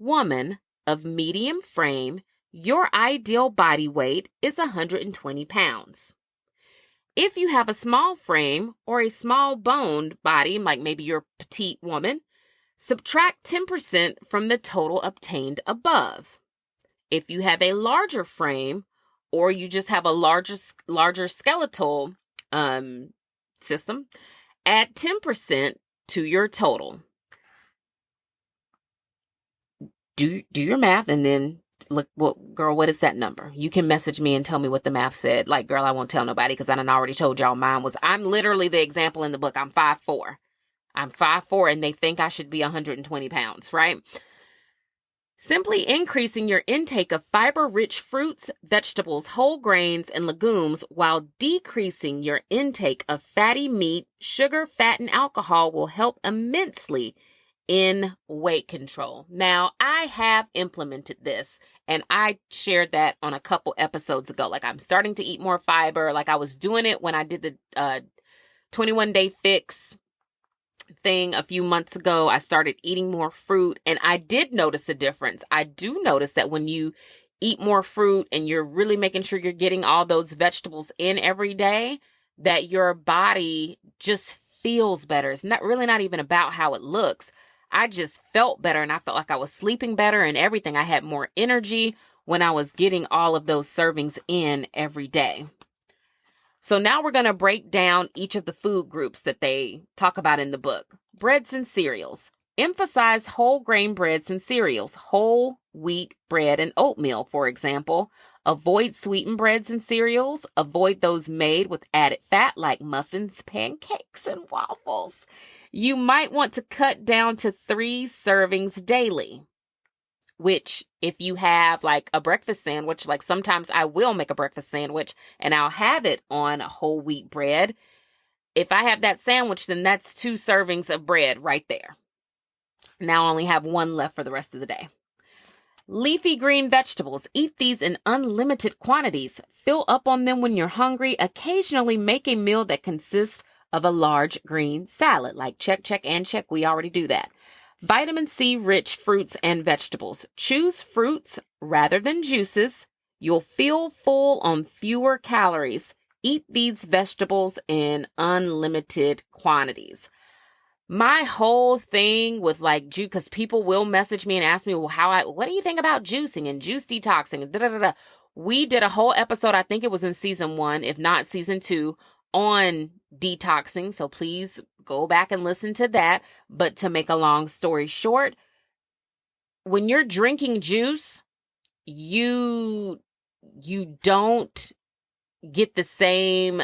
woman of medium frame, your ideal body weight is 120 pounds. If you have a small frame or a small boned body, like maybe you're a petite woman, subtract 10% from the total obtained above. If you have a larger frame or you just have a larger skeletal system, add 10% to your total. Do your math and then look, girl, what is that number? You can message me and tell me what the math said. Like, girl, I won't tell nobody because I done already told y'all I'm literally the example in the book. I'm 5'4". I'm 5'4", and they think I should be 120 pounds, right? Simply increasing your intake of fiber-rich fruits, vegetables, whole grains, and legumes while decreasing your intake of fatty meat, sugar, fat, and alcohol will help immensely in weight control. Now, I have implemented this, and I shared that on a couple episodes ago. Like, I'm starting to eat more fiber. Like, I was doing it when I did the 21-day fix thing a few months ago. I started eating more fruit, and I did notice a difference. I do notice that when you eat more fruit and you're really making sure you're getting all those vegetables in every day, that your body just feels better. It's not even about how it looks. I just felt better, and I felt like I was sleeping better and everything. I had more energy when I was getting all of those servings in every day. So now we're going to break down each of the food groups that they talk about in the book. Breads and cereals. Emphasize whole grain breads and cereals, whole wheat bread and oatmeal, for example. Avoid sweetened breads and cereals. Avoid those made with added fat like muffins, pancakes, and waffles. You might want to cut down to 3 servings daily, which if you have like a breakfast sandwich, like sometimes I will make a breakfast sandwich and I'll have it on a whole wheat bread. If I have that sandwich, then that's 2 servings of bread right there. Now I only have 1 left for the rest of the day. Leafy green vegetables. Eat these in unlimited quantities. Fill up on them when you're hungry. Occasionally make a meal that consists of a large green salad. Like check, check, and check. We already do that. Vitamin C rich fruits and vegetables. Choose fruits rather than juices. You'll feel full on fewer calories. Eat these vegetables in unlimited quantities. My whole thing with like juice, because people will message me and ask me, well, what do you think about juicing and juice detoxing and da-da-da-da. We did a whole episode, I think it was in season 1, if not season 2, on detoxing. So please go back and listen to that. But to make a long story short, when you're drinking juice, you don't get the same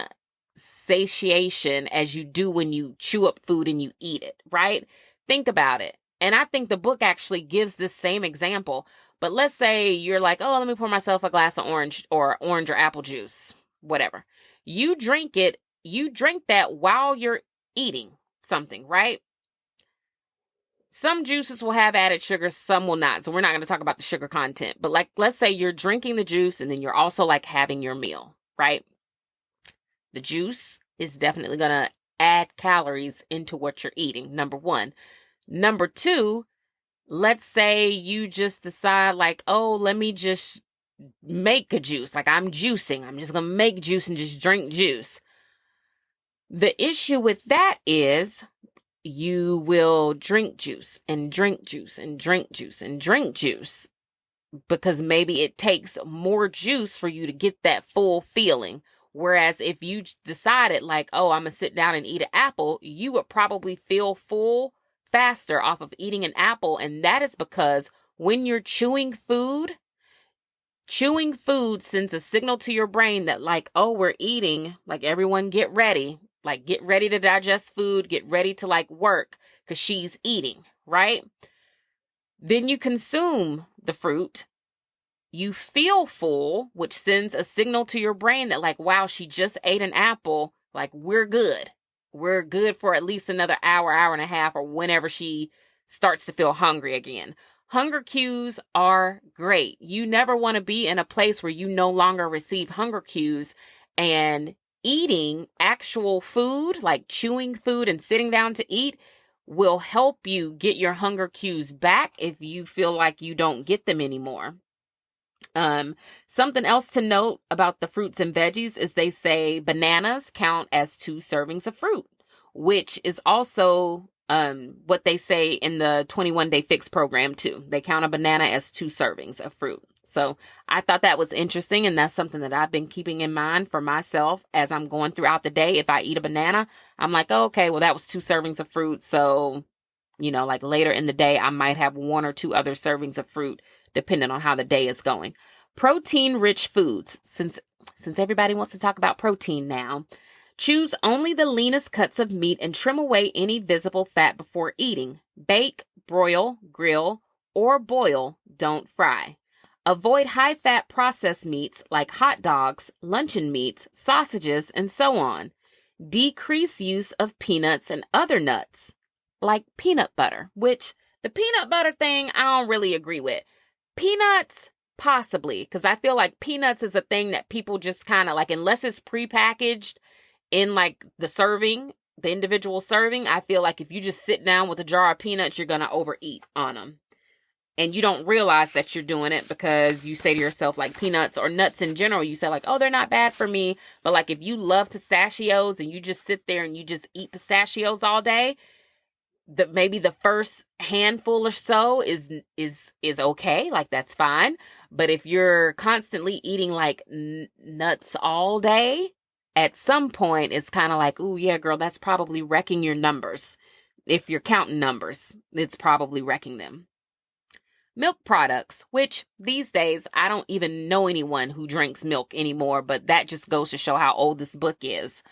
satiation as you do when you chew up food and you eat it, right? Think about it. And I think the book actually gives this same example. But let's say you're like, oh, let me pour myself a glass of orange or apple juice, whatever. You drink that while you're eating something, right? Some juices will have added sugar, some will not. So we're not going to talk about the sugar content. But like, let's say you're drinking the juice and then you're also like having your meal, right? The juice is definitely going to add calories into what you're eating, number 1. Number 2, let's say you just decide like, oh, let me just make a juice. Like I'm juicing. I'm just going to make juice and just drink juice. The issue with that is you will drink juice and drink juice and drink juice and drink juice because maybe it takes more juice for you to get that full feeling. Whereas if you decided like, oh, I'm going to sit down and eat an apple, you would probably feel full faster off of eating an apple. And that is because when you're chewing food sends a signal to your brain that like, oh, we're eating, like everyone get ready. Like get ready to digest food, get ready to like work because she's eating, right? Then you consume the fruit. You feel full, which sends a signal to your brain that like, wow, she just ate an apple. Like we're good. We're good for at least another hour, hour and a half, or whenever she starts to feel hungry again. Hunger cues are great. You never want to be in a place where you no longer receive hunger cues, and eating actual food, like chewing food and sitting down to eat, will help you get your hunger cues back if you feel like you don't get them anymore. Something else to note about the fruits and veggies is they say bananas count as 2 servings of fruit, which is also what they say in the 21-day fix program too. They count a banana as 2 servings of fruit. So I thought that was interesting, and that's something that I've been keeping in mind for myself as I'm going throughout the day. If I eat a banana, I'm like, oh, okay, well, that was 2 servings of fruit. So, like later in the day, I might have 1 or 2 other servings of fruit, depending on how the day is going. Protein-rich foods. Since everybody wants to talk about protein now, choose only the leanest cuts of meat and trim away any visible fat before eating. Bake, broil, grill, or boil. Don't fry. Avoid high-fat processed meats like hot dogs, luncheon meats, sausages, and so on. Decrease use of peanuts and other nuts, like peanut butter, which the peanut butter thing I don't really agree with. Peanuts, possibly, because I feel like peanuts is a thing that people just kind of like, unless it's prepackaged in like the individual serving, I feel like if you just sit down with a jar of peanuts, you're going to overeat on them. And you don't realize that you're doing it because you say to yourself, like peanuts or nuts in general, you say like, oh, they're not bad for me. But like if you love pistachios and you just sit there and you just eat pistachios all day, maybe the first handful or so is okay. Like that's fine. But if you're constantly eating like nuts all day, at some point it's kind of like, ooh, yeah, girl, that's probably wrecking your numbers. If you're counting numbers, it's probably wrecking them. Milk products, which these days I don't even know anyone who drinks milk anymore, but that just goes to show how old this book is.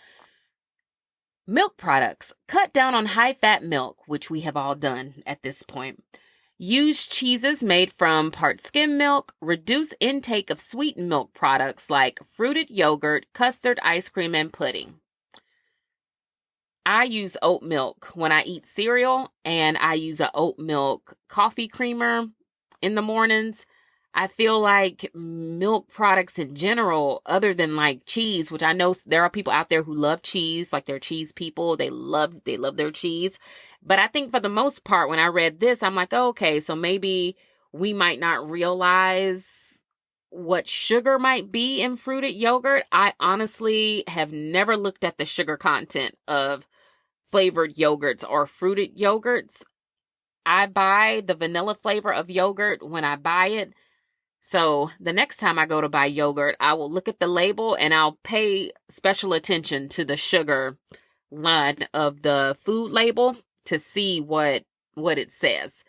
Milk products. Cut down on high-fat milk, which we have all done at this point. Use cheeses made from part skim milk. Reduce intake of sweetened milk products like fruited yogurt, custard, ice cream, and pudding. I use oat milk when I eat cereal, and I use an oat milk coffee creamer in the mornings. I feel like milk products in general, other than like cheese, which I know there are people out there who love cheese, like they're cheese people. They love their cheese. But I think for the most part, when I read this, I'm like, oh, okay, so maybe we might not realize what sugar might be in fruited yogurt. I honestly have never looked at the sugar content of flavored yogurts or fruited yogurts. I buy the vanilla flavor of yogurt when I buy it. So the next time I go to buy yogurt, I will look at the label and I'll pay special attention to the sugar line of the food label to see what it says.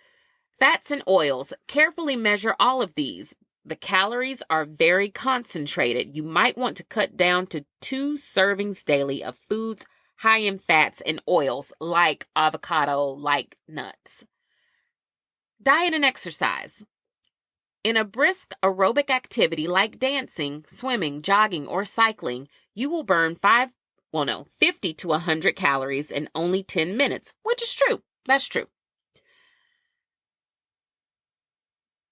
Fats and oils. Carefully measure all of these. The calories are very concentrated. You might want to cut down to 2 servings daily of foods high in fats and oils like avocado, like nuts. Diet and exercise. In a brisk aerobic activity like dancing, swimming, jogging, or cycling, you will burn 50 to 100 calories in only 10 minutes, which is true. That's true.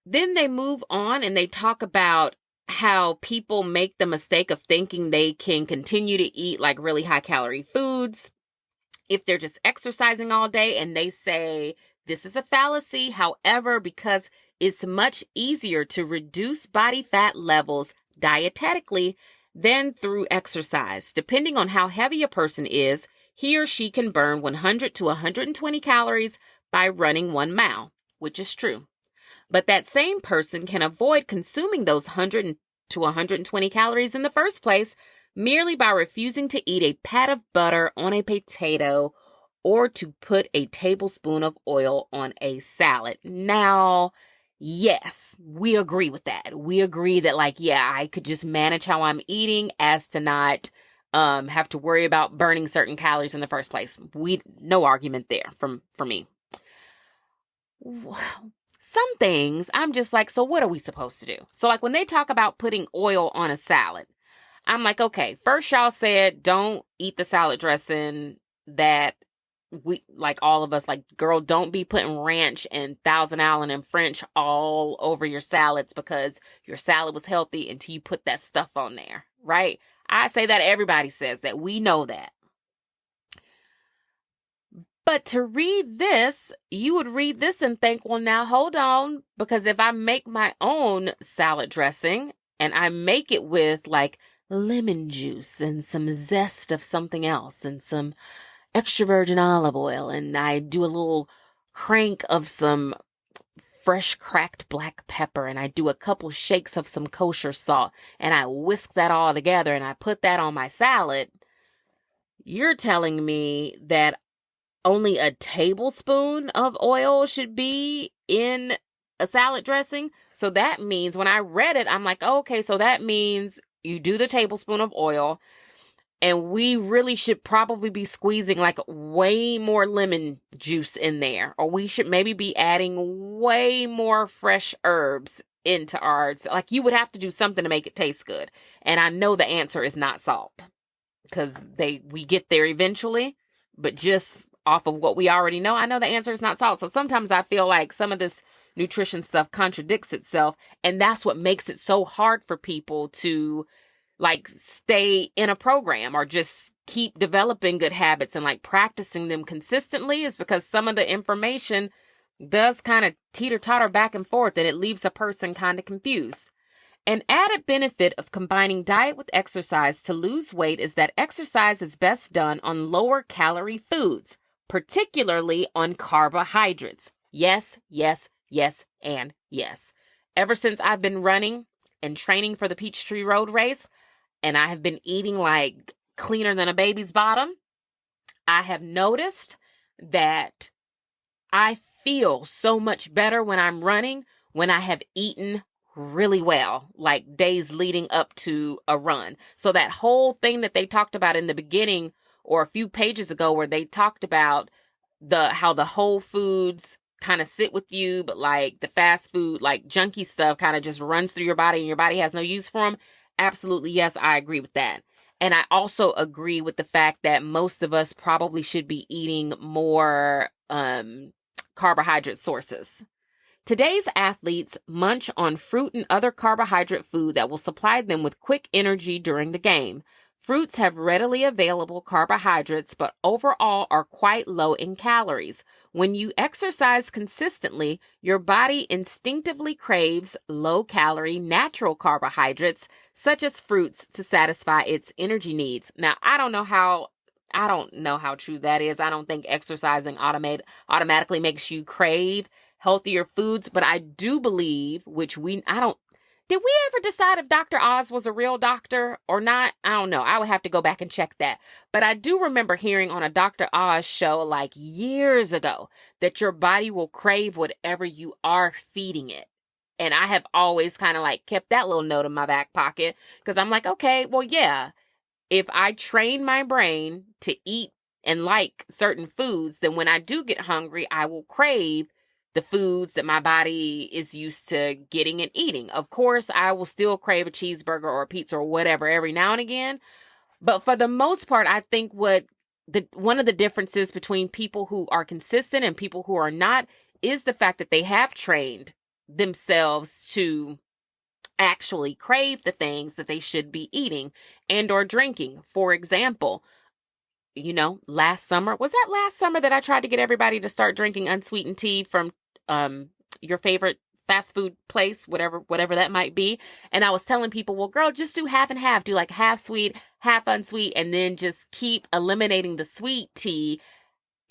Then they move on and they talk about how people make the mistake of thinking they can continue to eat like really high calorie foods if they're just exercising all day, and they say this is a fallacy. However, because it's much easier to reduce body fat levels dietetically than through exercise. Depending on how heavy a person is, he or she can burn 100 to 120 calories by running 1 mile, which is true. But that same person can avoid consuming those 100 to 120 calories in the first place merely by refusing to eat a pat of butter on a potato or to put a tablespoon of oil on a salad. Now, yes, we agree with that. We agree that I could just manage how I'm eating as to not have to worry about burning certain calories in the first place. No argument there for me. Some things I'm just like, so what are we supposed to do? So when they talk about putting oil on a salad, I'm like, okay, first y'all said don't eat the salad dressing that we, all of us, girl, don't be putting ranch and Thousand Island and French all over your salads because your salad was healthy until you put that stuff on there, right? I say that, everybody says that. We know that. But to read this, you would read this and think, well, now hold on, because if I make my own salad dressing and I make it with lemon juice and some zest of something else and some extra virgin olive oil, and I do a little crank of some fresh cracked black pepper, and I do a couple shakes of some kosher salt, and I whisk that all together and I put that on my salad, you're telling me that only a tablespoon of oil should be in a salad dressing? So that means, when I read it, I'm like, okay, so that means you do the tablespoon of oil, and we really should probably be squeezing way more lemon juice in there, or we should maybe be adding way more fresh herbs into ours. You would have to do something to make it taste good. And I know the answer is not salt, because we get there eventually, but just off of what we already know, I know the answer is not salt. So sometimes I feel like some of this nutrition stuff contradicts itself, and that's what makes it so hard for people to stay in a program or just keep developing good habits and practicing them consistently, is because some of the information does kind of teeter-totter back and forth, and it leaves a person kind of confused. An added benefit of combining diet with exercise to lose weight is that exercise is best done on lower calorie foods, particularly on carbohydrates. Yes, yes, yes, and yes. Ever since I've been running and training for the Peachtree Road Race, and I have been eating cleaner than a baby's bottom, I have noticed that I feel so much better when I'm running when I have eaten really well, days leading up to a run. So that whole thing that they talked about in the beginning, or a few pages ago, where they talked about how the whole foods kind of sit with you, but the fast food, junky stuff kind of just runs through your body and your body has no use for them. Absolutely, yes, I agree with that. And I also agree with the fact that most of us probably should be eating more carbohydrate sources Today's athletes munch on fruit and other carbohydrate food that will supply them with quick energy during the game. Fruits have readily available carbohydrates, but overall are quite low in calories. When you exercise consistently, your body instinctively craves low-calorie, natural carbohydrates, such as fruits, to satisfy its energy needs. Now, I don't know how true that is. I don't think exercising automatically makes you crave healthier foods, but I do believe, did we ever decide if Dr. Oz was a real doctor or not? I don't know. I would have to go back and check that. But I do remember hearing on a Dr. Oz show like years ago that your body will crave whatever you are feeding it. And I have always kind of like kept that little note in my back pocket because I'm like, okay, well, yeah, if I train my brain to eat and like certain foods, then when I do get hungry, I will crave the foods that my body is used to getting and eating. Of course, I will still crave a cheeseburger or a pizza or whatever every now and again. But for the most part, I think one of the differences between people who are consistent and people who are not is the fact that they have trained themselves to actually crave the things that they should be eating and or drinking. For example, last summer that I tried to get everybody to start drinking unsweetened tea from your favorite fast food place, whatever that might be. And I was telling people, well, girl, just do half and half, do like half sweet, half unsweet, and then just keep eliminating the sweet tea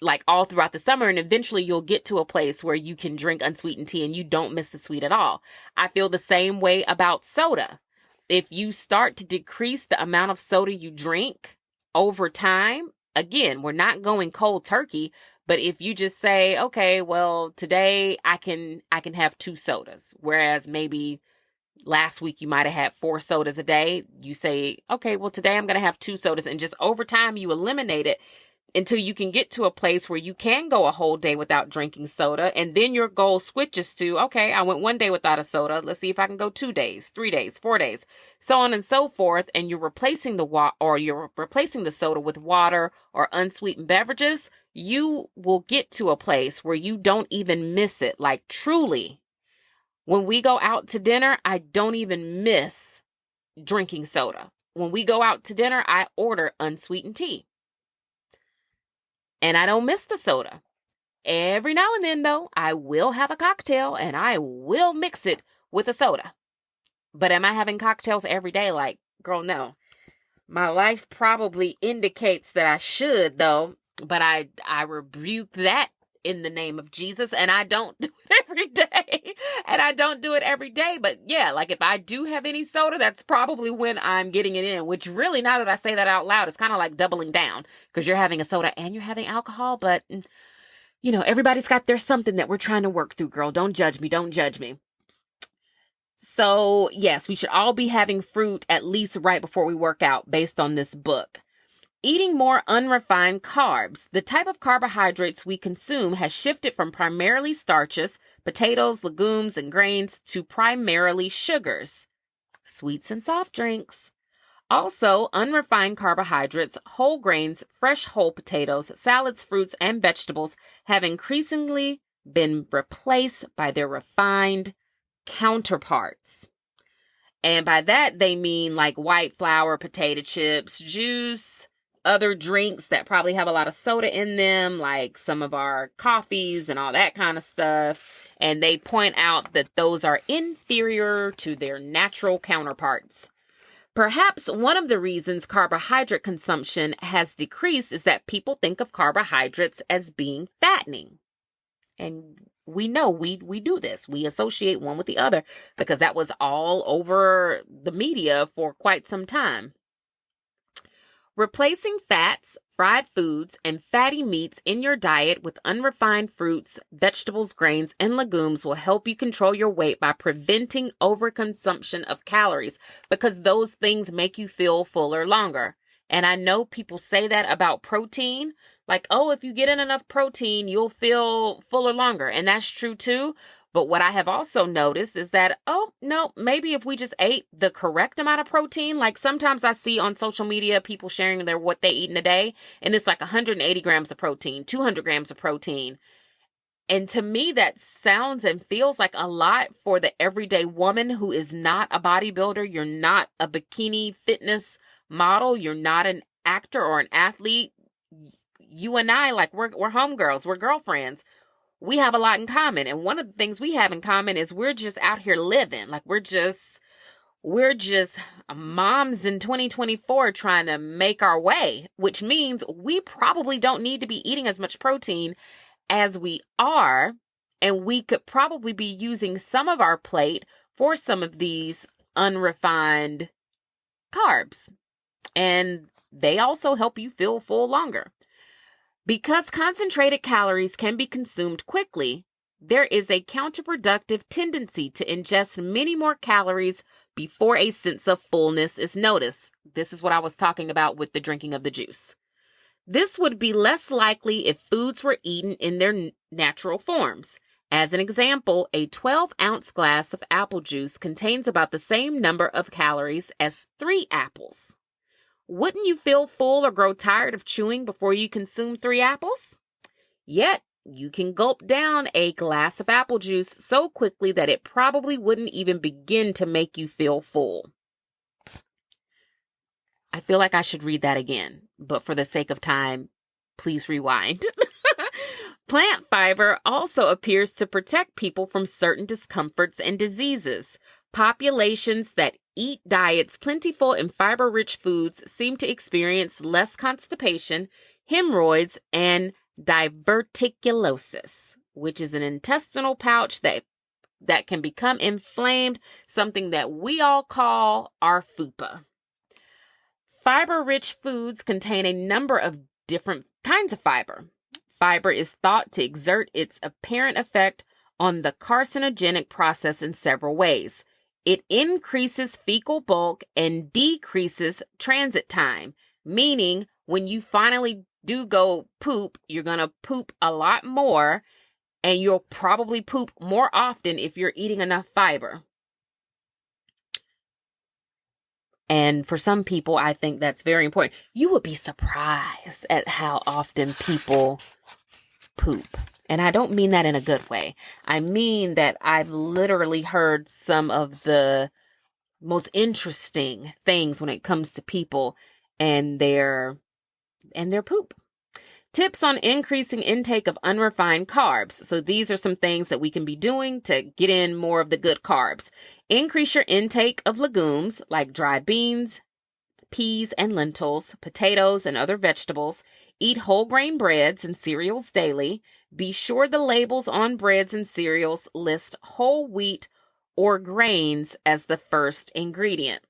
like all throughout the summer. And eventually you'll get to a place where you can drink unsweetened tea and you don't miss the sweet at all. I feel the same way about soda. If you start to decrease the amount of soda you drink over time, again, we're not going cold turkey, but if you just say, okay, well, today I can have 2 sodas, whereas maybe last week you might have had 4 sodas a day, you say, okay, well, today I'm going to have 2 sodas, and just over time you eliminate it until you can get to a place where you can go a whole day without drinking soda. And then your goal switches to, okay, I went 1 day without a soda. Let's see if I can go 2 days, 3 days, 4 days, so on and so forth. And you're replacing the soda with water or unsweetened beverages. You will get to a place where you don't even miss it. Like truly, when we go out to dinner, I don't even miss drinking soda. When we go out to dinner, I order unsweetened tea. And I don't miss the soda. Every now and then, though, I will have a cocktail and I will mix it with a soda. But am I having cocktails every day? Like, girl, no. My life probably indicates that I should, though. But I rebuke that in the name of Jesus, and I don't do it every day. And I don't do it every day. But yeah, like if I do have any soda, that's probably when I'm getting it in, which really, now that I say that out loud, it's kind of like doubling down because you're having a soda and you're having alcohol. But, everybody's got their something that we're trying to work through, girl. Don't judge me. Don't judge me. So yes, we should all be having fruit at least right before we work out based on this book. Eating more unrefined carbs. The type of carbohydrates we consume has shifted from primarily starches, potatoes, legumes, and grains to primarily sugars, sweets, and soft drinks. Also, unrefined carbohydrates, whole grains, fresh whole potatoes, salads, fruits, and vegetables have increasingly been replaced by their refined counterparts. And by that, they mean like white flour, potato chips, juice, other drinks that probably have a lot of soda in them, like some of our coffees and all that kind of stuff. And they point out that those are inferior to their natural counterparts. Perhaps one of the reasons carbohydrate consumption has decreased is that people think of carbohydrates as being fattening. And we know we do this. We associate one with the other because that was all over the media for quite some time. Replacing fats, fried foods, and fatty meats in your diet with unrefined fruits, vegetables, grains, and legumes will help you control your weight by preventing overconsumption of calories because those things make you feel fuller longer. And I know people say that about protein, like, oh, if you get in enough protein, you'll feel fuller longer. And that's true too. But what I have also noticed is that, oh, no, maybe if we just ate the correct amount of protein, like sometimes I see on social media people sharing what they eat in a day, and it's like 180 grams of protein, 200 grams of protein. And to me, that sounds and feels like a lot for the everyday woman who is not a bodybuilder. You're not a bikini fitness model. You're not an actor or an athlete. You and I, like, we're homegirls. We're girlfriends. We have a lot in common. And one of the things we have in common is we're just out here living. Like, we're just moms in 2024 trying to make our way, which means we probably don't need to be eating as much protein as we are, and we could probably be using some of our plate for some of these unrefined carbs. And they also help you feel full longer. Because concentrated calories can be consumed quickly, there is a counterproductive tendency to ingest many more calories before a sense of fullness is noticed. This is what I was talking about with the drinking of the juice. This would be less likely if foods were eaten in their natural forms. As an example, a 12-ounce glass of apple juice contains about the same number of calories as 3 apples. Wouldn't you feel full or grow tired of chewing before you consume 3 apples? Yet, you can gulp down a glass of apple juice so quickly that it probably wouldn't even begin to make you feel full. I feel like I should read that again, but for the sake of time, please rewind. Plant fiber also appears to protect people from certain discomforts and diseases. Populations that eat diets plentiful in fiber-rich foods seem to experience less constipation, hemorrhoids, and diverticulosis, which is an intestinal pouch that can become inflamed, something that we all call our fupa. Fiber-rich foods contain a number of different kinds of fiber. Fiber is thought to exert its apparent effect on the carcinogenic process in several ways. It increases fecal bulk and decreases transit time, meaning when you finally do go poop, you're going to poop a lot more, and you'll probably poop more often if you're eating enough fiber. And for some people, I think that's very important. You would be surprised at how often people poop. And I don't mean that in a good way. I mean that I've literally heard some of the most interesting things when it comes to people and their poop. Tips on increasing intake of unrefined carbs. So these are some things that we can be doing to get in more of the good carbs. Increase your intake of legumes like dried beans, peas and lentils, potatoes and other vegetables. Eat whole grain breads and cereals daily. Be sure the labels on breads and cereals list whole wheat or grains as the first ingredient.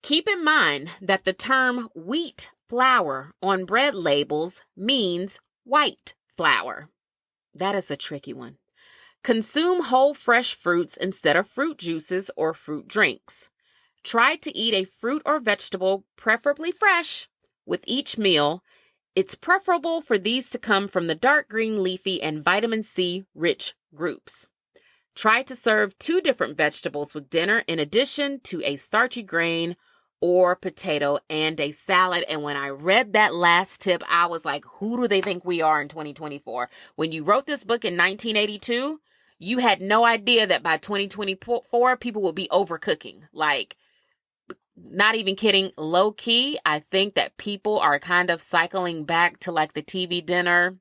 Keep in mind that the term wheat flour on bread labels means white flour. That is a tricky one. Consume whole fresh fruits instead of fruit juices or fruit drinks. Try to eat a fruit or vegetable, preferably fresh, with each meal. It's preferable for these to come from the dark green leafy and vitamin C rich groups. Try to serve 2 different vegetables with dinner in addition to a starchy grain or potato and a salad. And when I read that last tip, I was like, who do they think we are in 2024? When you wrote this book in 1982, you had no idea that by 2024, people will be overcooking. Like, not even kidding, low key, I think that people are kind of cycling back to like the TV dinner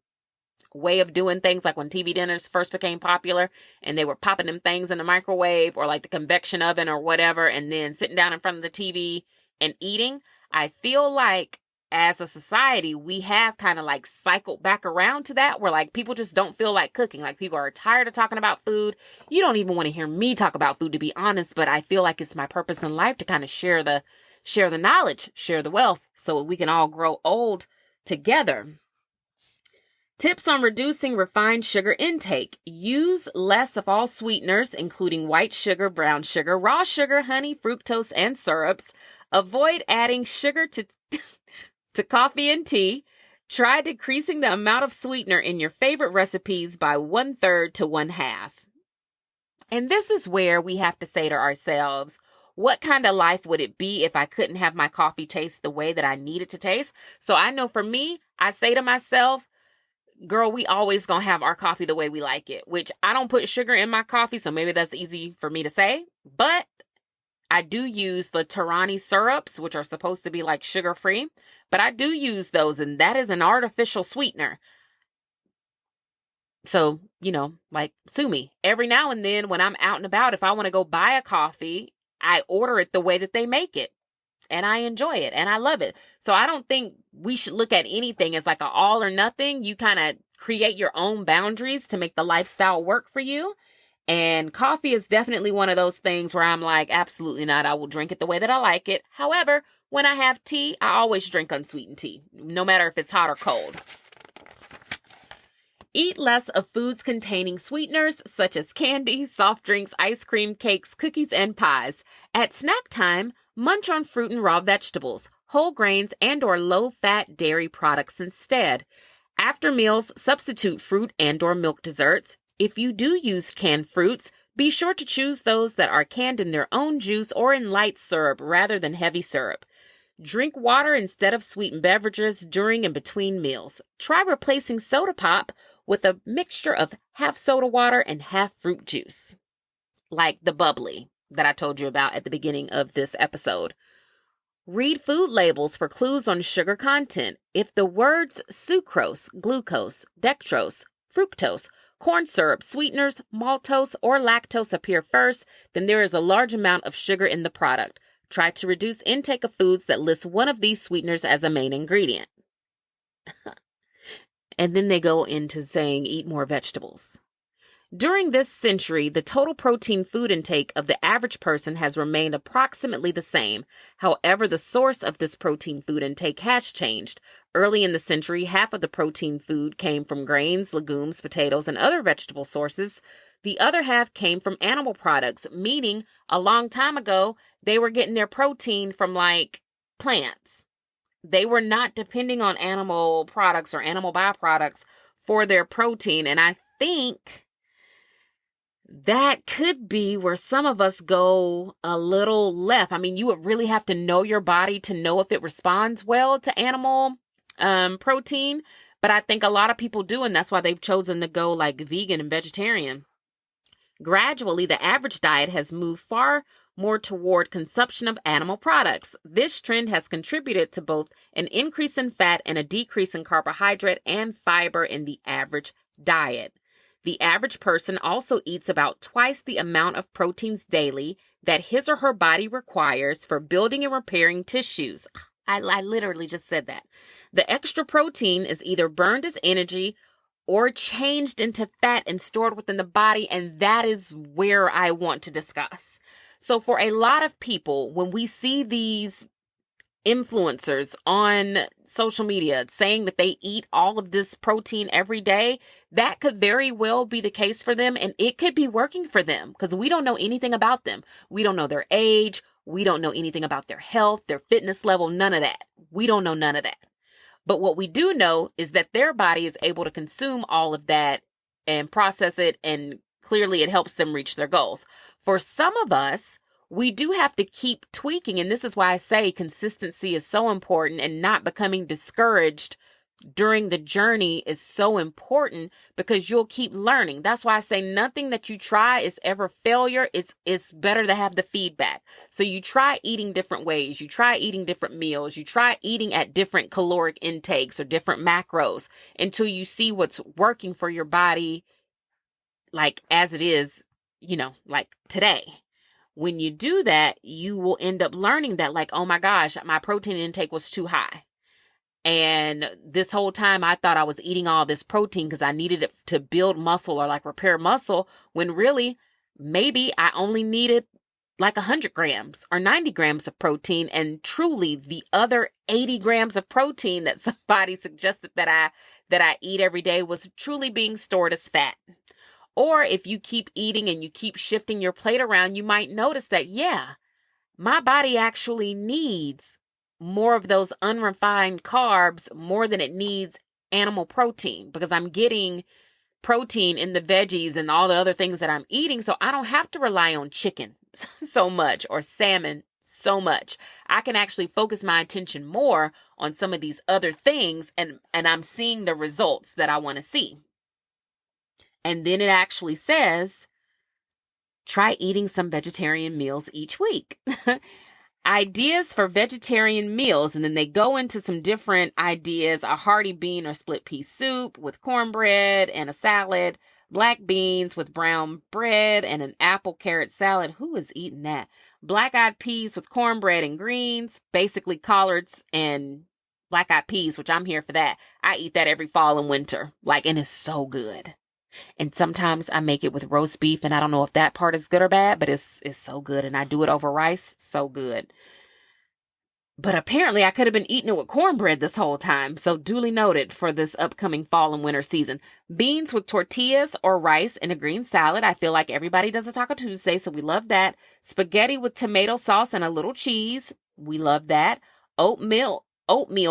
way of doing things, like when TV dinners first became popular and they were popping them things in the microwave or like the convection oven or whatever, and then sitting down in front of the TV and eating. I feel like as a society, we have kind of like cycled back around to that, where like people just don't feel like cooking. Like people are tired of talking about food. You don't even want to hear me talk about food, to be honest, but I feel like it's my purpose in life to kind of share the knowledge, share the wealth, so we can all grow old together. Tips on reducing refined sugar intake. Use less of all sweeteners, including white sugar, brown sugar, raw sugar, honey, fructose, and syrups. Avoid adding sugar to coffee and tea. Try decreasing the amount of sweetener in your favorite recipes by 1/3 to 1/2. And this is where we have to say to ourselves, what kind of life would it be if I couldn't have my coffee taste the way that I need it to taste? So I know for me, I say to myself, girl, we always gonna have our coffee the way we like it, which I don't put sugar in my coffee, so maybe that's easy for me to say. But I do use the Torani syrups, which are supposed to be like sugar-free, but I do use those, and that is an artificial sweetener. So, like, sue me. Every now and then when I'm out and about, if I want to go buy a coffee, I order it the way that they make it. And I enjoy it and I love it. So I don't think we should look at anything as like an all or nothing. You kind of create your own boundaries to make the lifestyle work for you. And coffee is definitely one of those things where I'm like, absolutely not. I will drink it the way that I like it. However, when I have tea, I always drink unsweetened tea, no matter if it's hot or cold. Eat less of foods containing sweeteners such as candy, soft drinks, ice cream, cakes, cookies, and pies. At snack time, munch on fruit and raw vegetables, whole grains, and or low-fat dairy products instead. After meals, substitute fruit and or milk desserts. If you do use canned fruits, be sure to choose those that are canned in their own juice or in light syrup rather than heavy syrup. Drink water instead of sweetened beverages during and between meals. Try replacing soda pop with a mixture of half soda water and half fruit juice, like the bubbly that I told you about at the beginning of this episode. Read food labels for clues on sugar content. If the words sucrose, glucose, dextrose, fructose, corn syrup, sweeteners, maltose, or lactose appear first, then there is a large amount of sugar in the product. Try to reduce intake of foods that list one of these sweeteners as a main ingredient. And then they go into saying eat more vegetables. During this century, the total protein food intake of the average person has remained approximately the same. However, the source of this protein food intake has changed. Early in the century, half of the protein food came from grains, legumes, potatoes, and other vegetable sources. The other half came from animal products, meaning a long time ago, they were getting their protein from like plants. They were not depending on animal products or animal byproducts for their protein. And I think that could be where some of us go a little left. I mean, you would really have to know your body to know if it responds well to animal protein. But I think a lot of people do, and that's why they've chosen to go like vegan and vegetarian. Gradually, the average diet has moved far more toward consumption of animal products. This trend has contributed to both an increase in fat and a decrease in carbohydrate and fiber in the average diet. The average person also eats about twice the amount of proteins daily that his or her body requires for building and repairing tissues. I literally just said that. The extra protein is either burned as energy or changed into fat and stored within the body, and that is where I want to discuss. So for a lot of people, when we see these influencers on social media saying that they eat all of this protein every day, that could very well be the case for them, and it could be working for them because we don't know anything about them. We don't know their age. We don't know anything about their health, their fitness level, none of that. We don't know none of that. But what we do know is that their body is able to consume all of that and process it, and clearly it helps them reach their goals. For some of us, we do have to keep tweaking, and this is why I say consistency is so important, and not becoming discouraged during the journey is so important because you'll keep learning. That's why I say nothing that you try is ever failure. It's better to have the feedback. So you try eating different ways. You try eating different meals. You try eating at different caloric intakes or different macros until you see what's working for your body, like as it is, like today. When you do that, you will end up learning that like, oh my gosh, my protein intake was too high. And this whole time I thought I was eating all this protein because I needed it to build muscle or like repair muscle, when really maybe I only needed like 100 grams or 90 grams of protein. And truly the other 80 grams of protein that somebody suggested that I eat every day was truly being stored as fat. Or if you keep eating and you keep shifting your plate around, you might notice that, yeah, my body actually needs more of those unrefined carbs more than it needs animal protein, because I'm getting protein in the veggies and all the other things that I'm eating, so I don't have to rely on chicken so much or salmon so much. I can actually focus my attention more on some of these other things, and I'm seeing the results that I want to see. And then it actually says, try eating some vegetarian meals each week. Ideas for vegetarian meals, and then they go into some different ideas: a hearty bean or split pea soup with cornbread and a salad, black beans with brown bread and an apple carrot salad. Who is eating that? Black-eyed peas with cornbread and greens, basically collards and black-eyed peas, which I'm here for that. I eat that every fall and winter, and it's so good. And sometimes I make it with roast beef, and I don't know if that part is good or bad, but it's so good. And I do it over rice. So good. But apparently I could have been eating it with cornbread this whole time. So duly noted for this upcoming fall and winter season. Beans with tortillas or rice in a green salad. I feel like everybody does a Taco Tuesday, so we love that. Spaghetti with tomato sauce and a little cheese. We love that. Oatmeal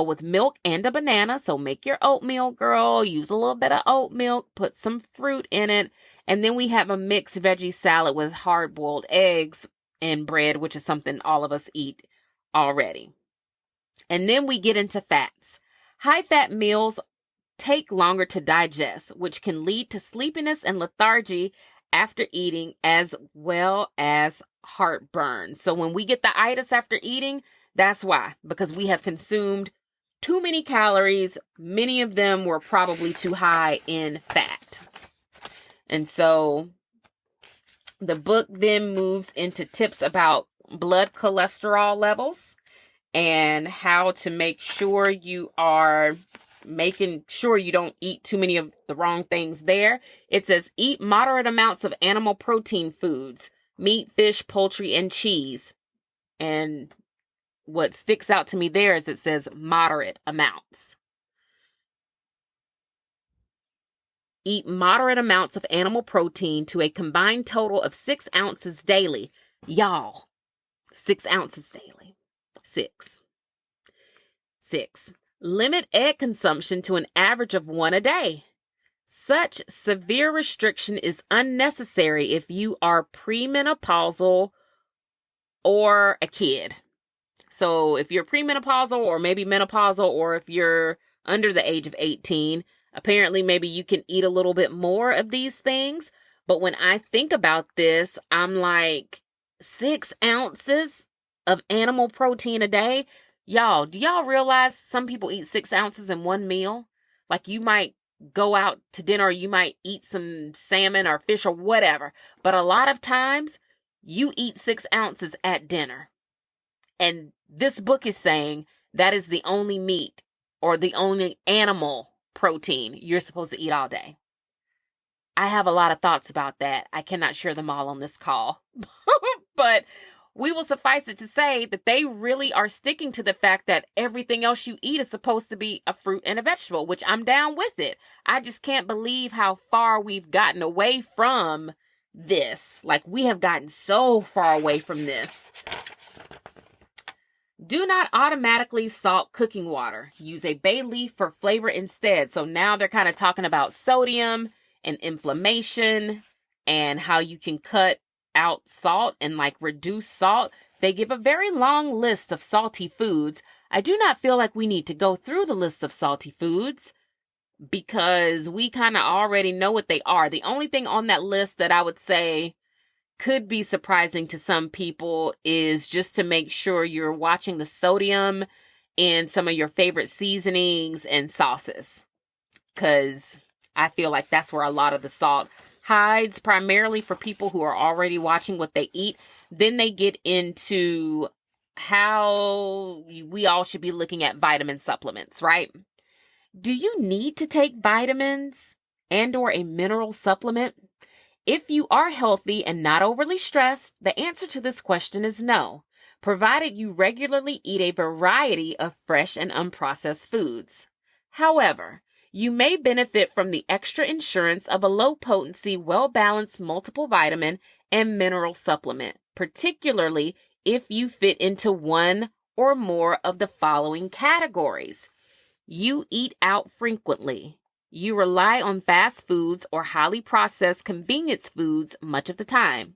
with milk and a banana. So make your oatmeal, girl. Use a little bit of oat milk. Put some fruit in it. And then we have a mixed veggie salad with hard-boiled eggs and bread, which is something all of us eat already. And then we get into fats. High-fat meals take longer to digest, which can lead to sleepiness and lethargy after eating, as well as heartburn. So when we get the itis after eating, that's why, because we have consumed too many calories. Many of them were probably too high in fat. And so the book then moves into tips about blood cholesterol levels and how to make sure you are making sure you don't eat too many of the wrong things there. It says eat moderate amounts of animal protein foods, meat, fish, poultry, and cheese. And what sticks out to me there is it says moderate amounts. Eat moderate amounts of animal protein to a combined total of 6 ounces daily. Y'all, 6 ounces daily. 6. Limit egg consumption to an average of 1 a day. Such severe restriction is unnecessary if you are premenopausal or a kid. So if you're premenopausal or maybe menopausal, or if you're under the age of 18, apparently maybe you can eat a little bit more of these things. But when I think about this, I'm like, 6 ounces of animal protein a day? Y'all, do y'all realize some people eat 6 ounces in one meal? Like, you might go out to dinner, or you might eat some salmon or fish or whatever. But a lot of times you eat 6 ounces at dinner. And this book is saying that is the only meat or the only animal protein you're supposed to eat all day. I have a lot of thoughts about that. I cannot share them all on this call. But we will suffice it to say that they really are sticking to the fact that everything else you eat is supposed to be a fruit and a vegetable, which I'm down with it. I just can't believe how far we've gotten away from this. Like, we have gotten so far away from this. Do not automatically salt cooking water. Use a bay leaf for flavor instead. So now they're kind of talking about sodium and inflammation and how you can cut out salt and reduce salt. They give a very long list of salty foods. I do not feel like we need to go through the list of salty foods because we kind of already know what they are. The only thing on that list that I would say could be surprising to some people is just to make sure you're watching the sodium in some of your favorite seasonings and sauces, because I feel like that's where a lot of the salt hides, primarily for people who are already watching what they eat. Then they get into how we all should be looking at vitamin supplements, right? Do you need to take vitamins and or a mineral supplement? If you are healthy and not overly stressed, the answer to this question is no, provided you regularly eat a variety of fresh and unprocessed foods. However, you may benefit from the extra insurance of a low-potency, well-balanced multiple vitamin and mineral supplement, particularly if you fit into one or more of the following categories. You eat out frequently. You rely on fast foods or highly processed convenience foods much of the time.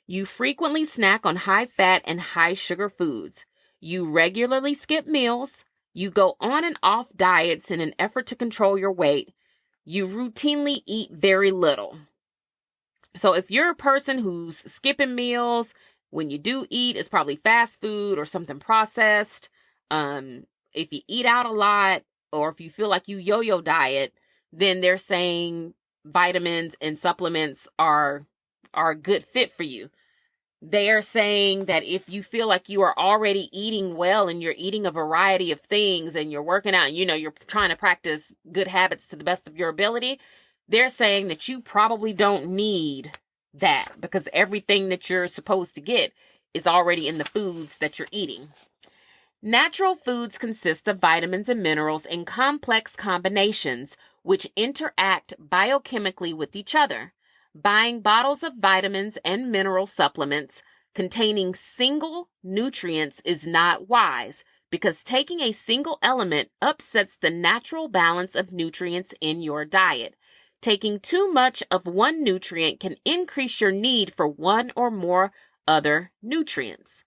You frequently snack on high-fat and high-sugar foods. You regularly skip meals. You go on and off diets in an effort to control your weight. You routinely eat very little. So if you're a person who's skipping meals, when you do eat, it's probably fast food or something processed. If you eat out a lot, or if you feel like you yo-yo diet, then they're saying vitamins and supplements are a good fit for you. They are saying that if you feel like you are already eating well and you're eating a variety of things and you're working out and, you're trying to practice good habits to the best of your ability, they're saying that you probably don't need that because everything that you're supposed to get is already in the foods that you're eating. Natural foods consist of vitamins and minerals in complex combinations which interact biochemically with each other. Buying bottles of vitamins and mineral supplements containing single nutrients is not wise because taking a single element upsets the natural balance of nutrients in your diet. Taking too much of one nutrient can increase your need for one or more other nutrients.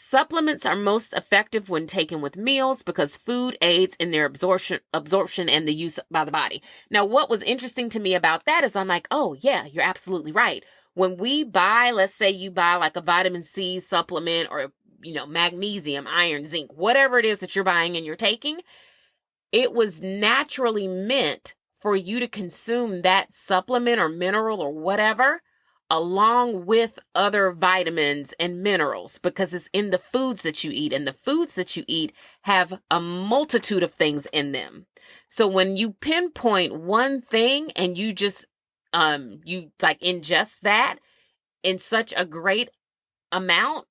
Supplements are most effective when taken with meals because food aids in their absorption and the use by the body. Now, what was interesting to me about that is I'm like, oh, yeah, you're absolutely right. When we buy, let's say you buy like a vitamin C supplement or, magnesium, iron, zinc, whatever it is that you're buying and you're taking, it was naturally meant for you to consume that supplement or mineral or whatever along with other vitamins and minerals because it's in the foods that you eat, and the foods that you eat have a multitude of things in them. So when you pinpoint one thing and you just you like ingest that in such a great amount,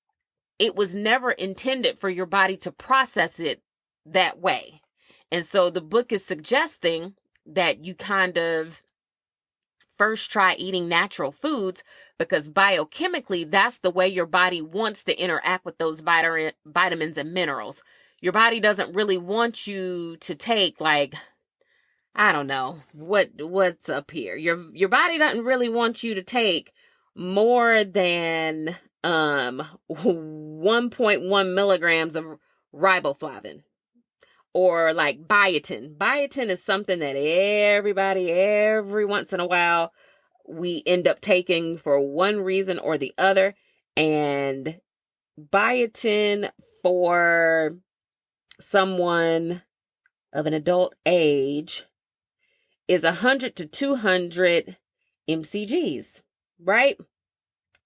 it was never intended for your body to process it that way. And so the book is suggesting that you kind of first try eating natural foods because biochemically, that's the way your body wants to interact with those vitamins and minerals. Your body doesn't really want you to take like, I don't know, what's up here. Your body doesn't really want you to take more than 1.1 milligrams of riboflavin. Or like biotin. Biotin is something that everybody, every once in a while, we end up taking for one reason or the other. And biotin for someone of an adult age is 100 to 200 mcgs, right?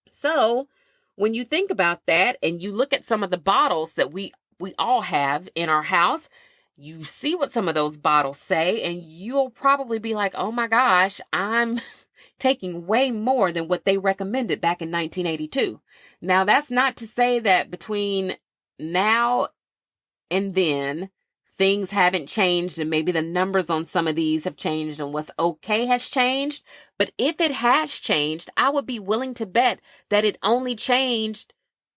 So when you think about that and you look at some of the bottles that we all have in our house, you see what some of those bottles say, and you'll probably be like, oh my gosh, I'm taking way more than what they recommended back in 1982. Now, that's not to say that between now and then, things haven't changed and maybe the numbers on some of these have changed and what's okay has changed. But if it has changed, I would be willing to bet that it only changed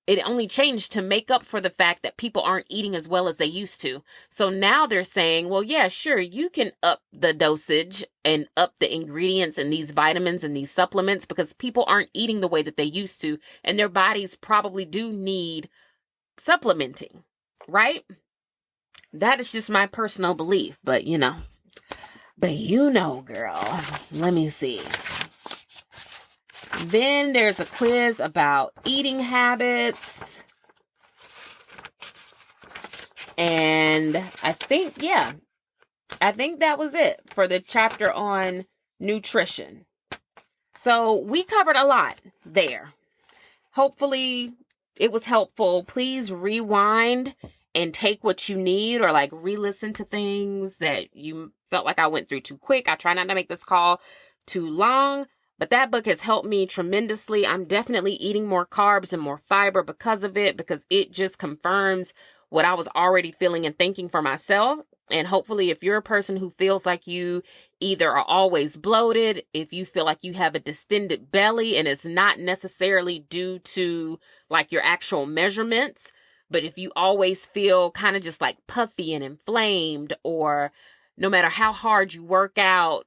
to make up for the fact that people aren't eating as well as they used to. So now they're saying, well, yeah, sure, you can up the dosage and up the ingredients in these vitamins and these supplements because people aren't eating the way that they used to, and their bodies probably do need supplementing, right? That is just my personal belief, but girl, let me see. Then there's a quiz about eating habits. And I think that was it for the chapter on nutrition. So we covered a lot there. Hopefully it was helpful. Please rewind and take what you need or like re-listen to things that you felt like I went through too quick. I try not to make this call too long. But that book has helped me tremendously. I'm definitely eating more carbs and more fiber because of it, because it just confirms what I was already feeling and thinking for myself. And hopefully, if you're a person who feels like you either are always bloated, if you feel like you have a distended belly and it's not necessarily due to like your actual measurements, but if you always feel kind of just like puffy and inflamed, or no matter how hard you work out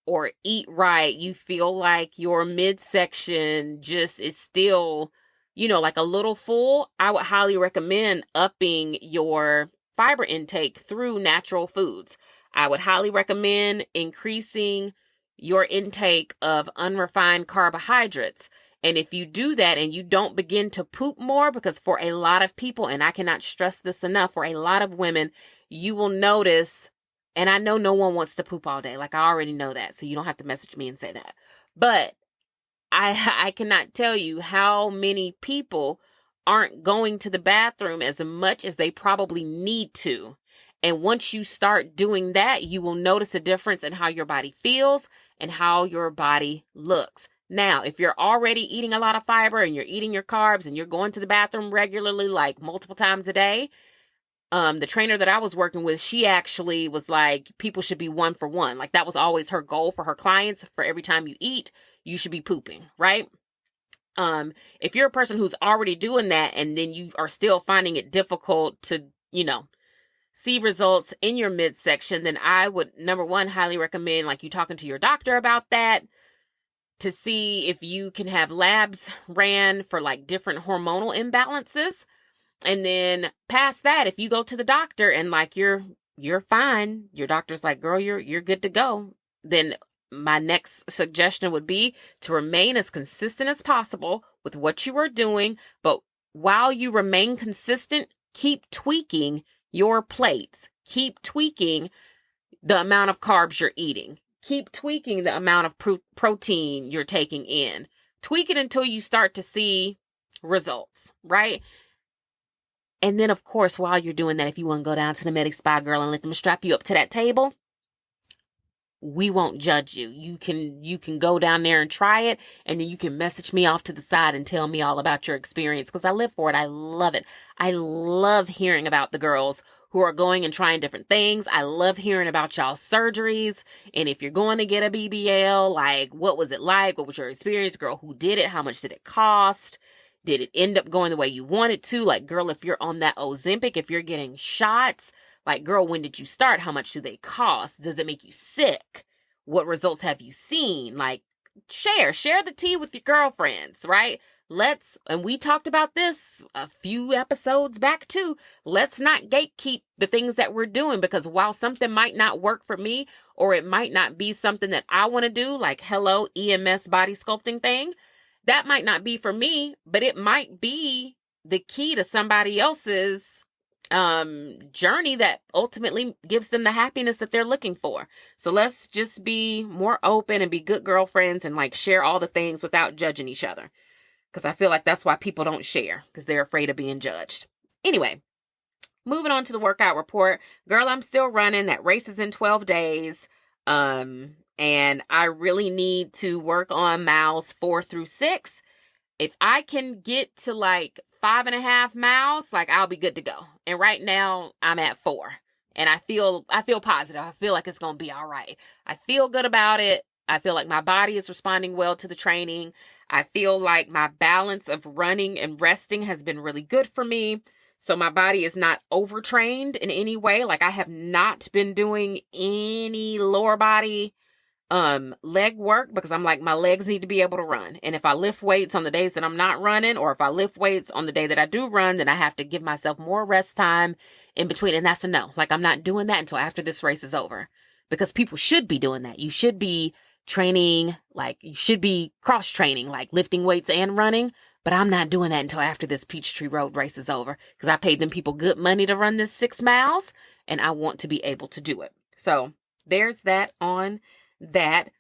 or eat right, you feel like your midsection just is still, like a little full, I would highly recommend upping your fiber intake through natural foods. I would highly recommend increasing your intake of unrefined carbohydrates. And if you do that and you don't begin to poop more, because for a lot of people, and I cannot stress this enough, for a lot of women, you will notice, and I know no one wants to poop all day. Like, I already know that, so you don't have to message me and say that. But I cannot tell you how many people aren't going to the bathroom as much as they probably need to. And once you start doing that, you will notice a difference in how your body feels and how your body looks. Now, if you're already eating a lot of fiber and you're eating your carbs and you're going to the bathroom regularly, like multiple times a day, the trainer that I was working with, she actually was like, people should be 1 for 1. Like, that was always her goal for her clients. For every time you eat, you should be pooping, right? If you're a person who's already doing that and then you are still finding it difficult to, see results in your midsection, then I would, number one, highly recommend like you talking to your doctor about that to see if you can have labs ran for like different hormonal imbalances. And then past that, if you go to the doctor and like you're fine, your doctor's like, girl, you're good to go, then my next suggestion would be to remain as consistent as possible with what you are doing. But while you remain consistent, keep tweaking your plates. Keep tweaking the amount of carbs you're eating. Keep tweaking the amount of protein you're taking in. Tweak it until you start to see results, right? And then, of course, while you're doing that, if you want to go down to the MediSpa, girl, and let them strap you up to that table, we won't judge you. You can go down there and try it, and then you can message me off to the side and tell me all about your experience, because I live for it. I love it. I love hearing about the girls who are going and trying different things. I love hearing about y'all's surgeries. And if you're going to get a BBL, like, what was it like? What was your experience? Girl, who did it? How much did it cost? Did it end up going the way you wanted to? Like, girl, if you're on that Ozempic, if you're getting shots, like, girl, when did you start? How much do they cost? Does it make you sick? What results have you seen? Like, share the tea with your girlfriends, right? And we talked about this a few episodes back too. Let's not gatekeep the things that we're doing, because while something might not work for me, or it might not be something that I want to do, like hello EMS body sculpting thing, that might not be for me, but it might be the key to somebody else's journey that ultimately gives them the happiness that they're looking for. So let's just be more open and be good girlfriends and like share all the things without judging each other. Because I feel like that's why people don't share, because they're afraid of being judged. Anyway, moving on to the workout report. Girl, I'm still running. That race is in 12 days. And I really need to work on miles 4 through 6. If I can get to like 5.5 miles, like, I'll be good to go. And right now I'm at 4, and I feel positive. I feel like it's going to be all right. I feel good about it. I feel like my body is responding well to the training. I feel like my balance of running and resting has been really good for me. So my body is not overtrained in any way. Like, I have not been doing any lower body leg work, because I'm like, my legs need to be able to run. And if I lift weights on the days that I'm not running, or if I lift weights on the day that I do run, then I have to give myself more rest time in between. And that's a no. Like, I'm not doing that until after this race is over, because people should be doing that. You should be training, like, you should be cross training, like lifting weights and running. But I'm not doing that until after this Peachtree Road race is over, because I paid them people good money to run this 6 miles, and I want to be able to do it. So there's that on that.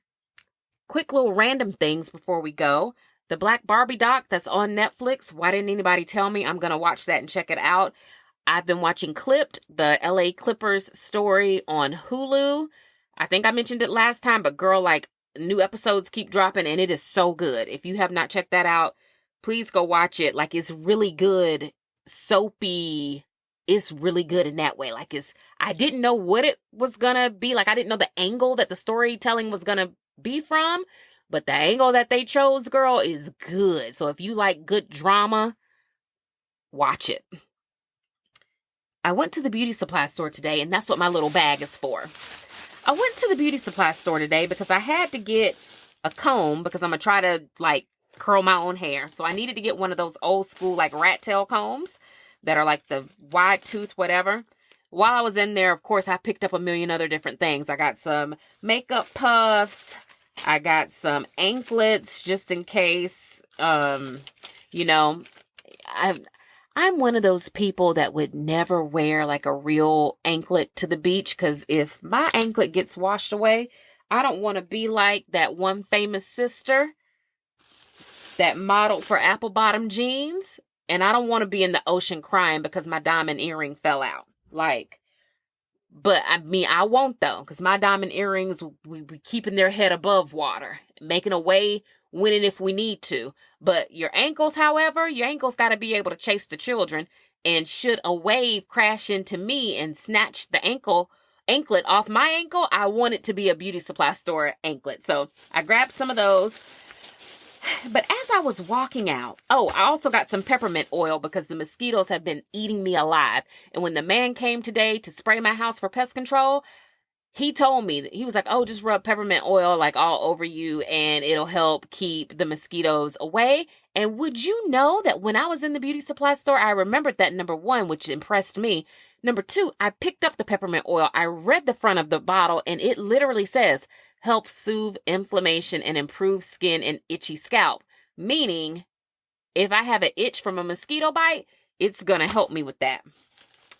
Quick little random things before we go. The Black Barbie doc that's on Netflix. Why didn't anybody tell me? I'm going to watch that and check it out. I've been watching Clipped, the LA Clippers story on Hulu. I think I mentioned it last time, but girl, like, new episodes keep dropping, and it is so good. If you have not checked that out, please go watch it. Like, it's really good, soapy. It's really good in that way. Like, I didn't know what it was gonna be. Like, I didn't know the angle that the storytelling was gonna be from, but the angle that they chose, girl, is good. So if you like good drama, watch it. I went to the beauty supply store today, and that's what my little bag is for. I went to the beauty supply store today because I had to get a comb because I'm going to try to like curl my own hair. So I needed to get one of those old school like rat tail combs that are like the wide tooth, whatever. While I was in there, of course, I picked up a million other different things. I got some makeup puffs. I got some anklets just in case. You know, I'm one of those people that would never wear like a real anklet to the beach because if my anklet gets washed away, I don't want to be like that one famous sister that modeled for apple bottom jeans. And I don't want to be in the ocean crying because my diamond earring fell out. But I mean, I won't though, because my diamond earrings, we keeping their head above water, making a way, winning if we need to. But your ankles, however, your ankles got to be able to chase the children. And should a wave crash into me and snatch the anklet off my ankle, I want it to be a beauty supply store anklet. So I grabbed some of those. But as I was walking out, I also got some peppermint oil because the mosquitoes have been eating me alive. And when the man came today to spray my house for pest control, he told me that he was like, just rub peppermint oil like all over you and it'll help keep the mosquitoes away. And would you know that when I was in the beauty supply store, I remembered that, number one, which impressed me. Number two, I picked up the peppermint oil. I read the front of the bottle and it literally says, help soothe inflammation and improve skin and itchy scalp. Meaning, if I have an itch from a mosquito bite, it's going to help me with that.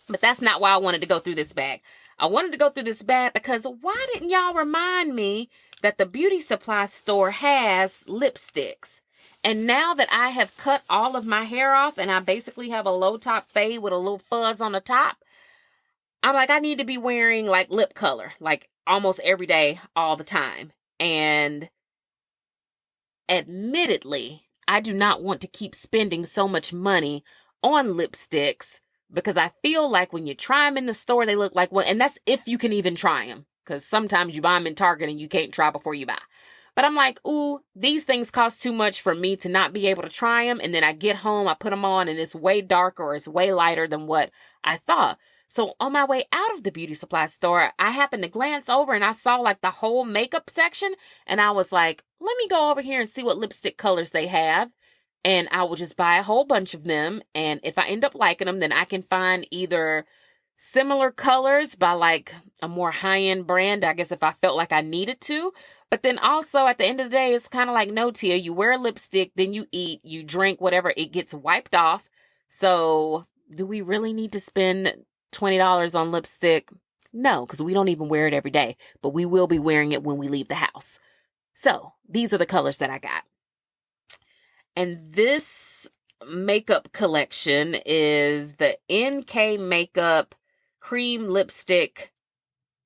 But that's not why I wanted to go through this bag. I wanted to go through this bag because why didn't y'all remind me that the beauty supply store has lipsticks? And now that I have cut all of my hair off and I basically have a low top fade with a little fuzz on the top, I'm like, I need to be wearing like lip color, like almost every day, all the time. And admittedly, I do not want to keep spending so much money on lipsticks because I feel like when you try them in the store, they look like one. And that's if you can even try them, because sometimes you buy them in Target and you can't try before you buy. But I'm like, ooh, these things cost too much for me to not be able to try them. And then I get home, I put them on and it's way darker or it's way lighter than what I thought. So on my way out of the beauty supply store, I happened to glance over and I saw like the whole makeup section. And I was like, let me go over here and see what lipstick colors they have. And I will just buy a whole bunch of them. And if I end up liking them, then I can find either similar colors by like a more high-end brand, I guess if I felt like I needed to. But then also at the end of the day, it's kind of like no, Tia, you wear a lipstick, then you eat, you drink, whatever, it gets wiped off. So do we really need to spend $20 on lipstick? No, because we don't even wear it every day, but we will be wearing it when we leave the house. So these are the colors that I got. And this makeup collection is the NK Makeup Cream Lipstick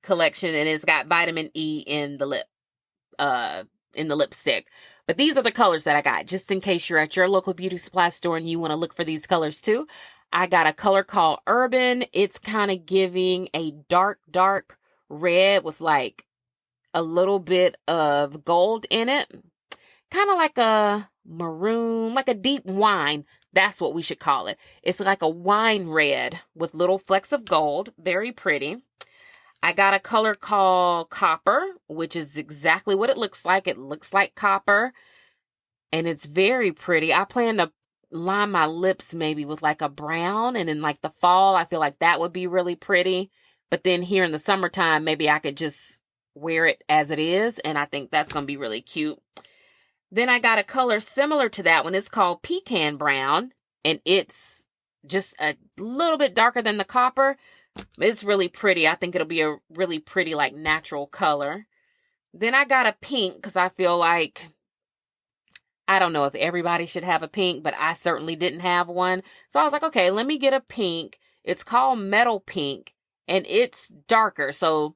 collection, and it's got vitamin E in the lipstick. But these are the colors that I got, just in case you're at your local beauty supply store and you want to look for these colors too. I got a color called Urban. It's kind of giving a dark red with like a little bit of gold in it. Kind of like a maroon, like a deep wine. That's what we should call it. It's like a wine red with little flecks of gold. Very pretty. I got a color called Copper, which is exactly what it looks like. It looks like copper. And it's very pretty. I plan to line my lips maybe with like a brown. And in like the fall, I feel like that would be really pretty. But then here in the summertime, maybe I could just wear it as it is. And I think that's going to be really cute. Then I got a color similar to that one. It's called Pecan Brown. And it's just a little bit darker than the copper. It's really pretty. I think it'll be a really pretty, like, natural color. Then I got a pink because I feel like, I don't know if everybody should have a pink, but I certainly didn't have one. So I was like, okay, let me get a pink. It's called Metal Pink, and it's darker. So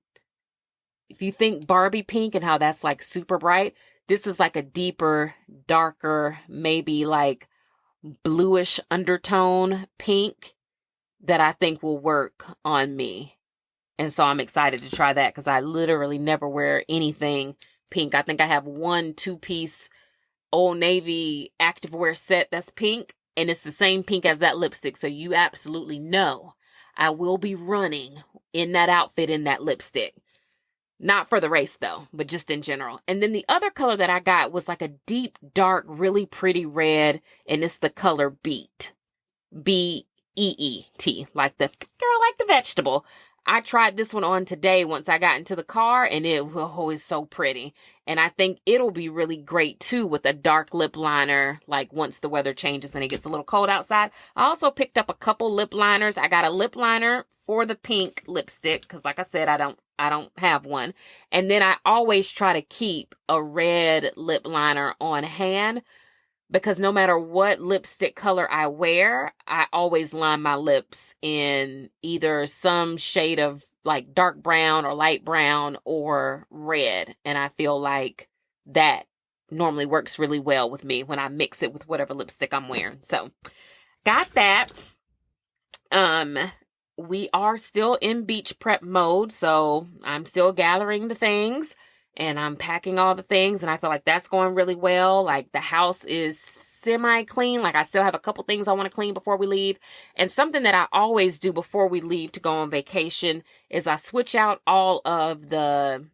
if you think Barbie pink and how that's, like, super bright, this is like a deeper, darker, maybe, like, bluish undertone pink that I think will work on me. And so I'm excited to try that because I literally never wear anything pink. I think I have one 2-piece Old Navy activewear set that's pink, and it's the same pink as that lipstick. So you absolutely know I will be running in that outfit in that lipstick. Not for the race though, but just in general. And then the other color that I got was like a deep, dark, really pretty red, and it's the color beet. Beet, like the girl, like the vegetable. I tried this one on today once I got into the car, and it is so pretty. And I think it'll be really great too with a dark lip liner, like once the weather changes and it gets a little cold outside. I also picked up a couple lip liners. I got a lip liner for the pink lipstick because, like I said, I don't have one. And then I always try to keep a red lip liner on hand, because no matter what lipstick color I wear, I always line my lips in either some shade of like dark brown or light brown or red. And I feel like that normally works really well with me when I mix it with whatever lipstick I'm wearing. So got that. We are still in beach prep mode, so I'm still gathering the things. And I'm packing all the things, and I feel like that's going really well. Like the house is semi-clean. Like I still have a couple things I want to clean before we leave. And something that I always do before we leave to go on vacation is I switch out all of the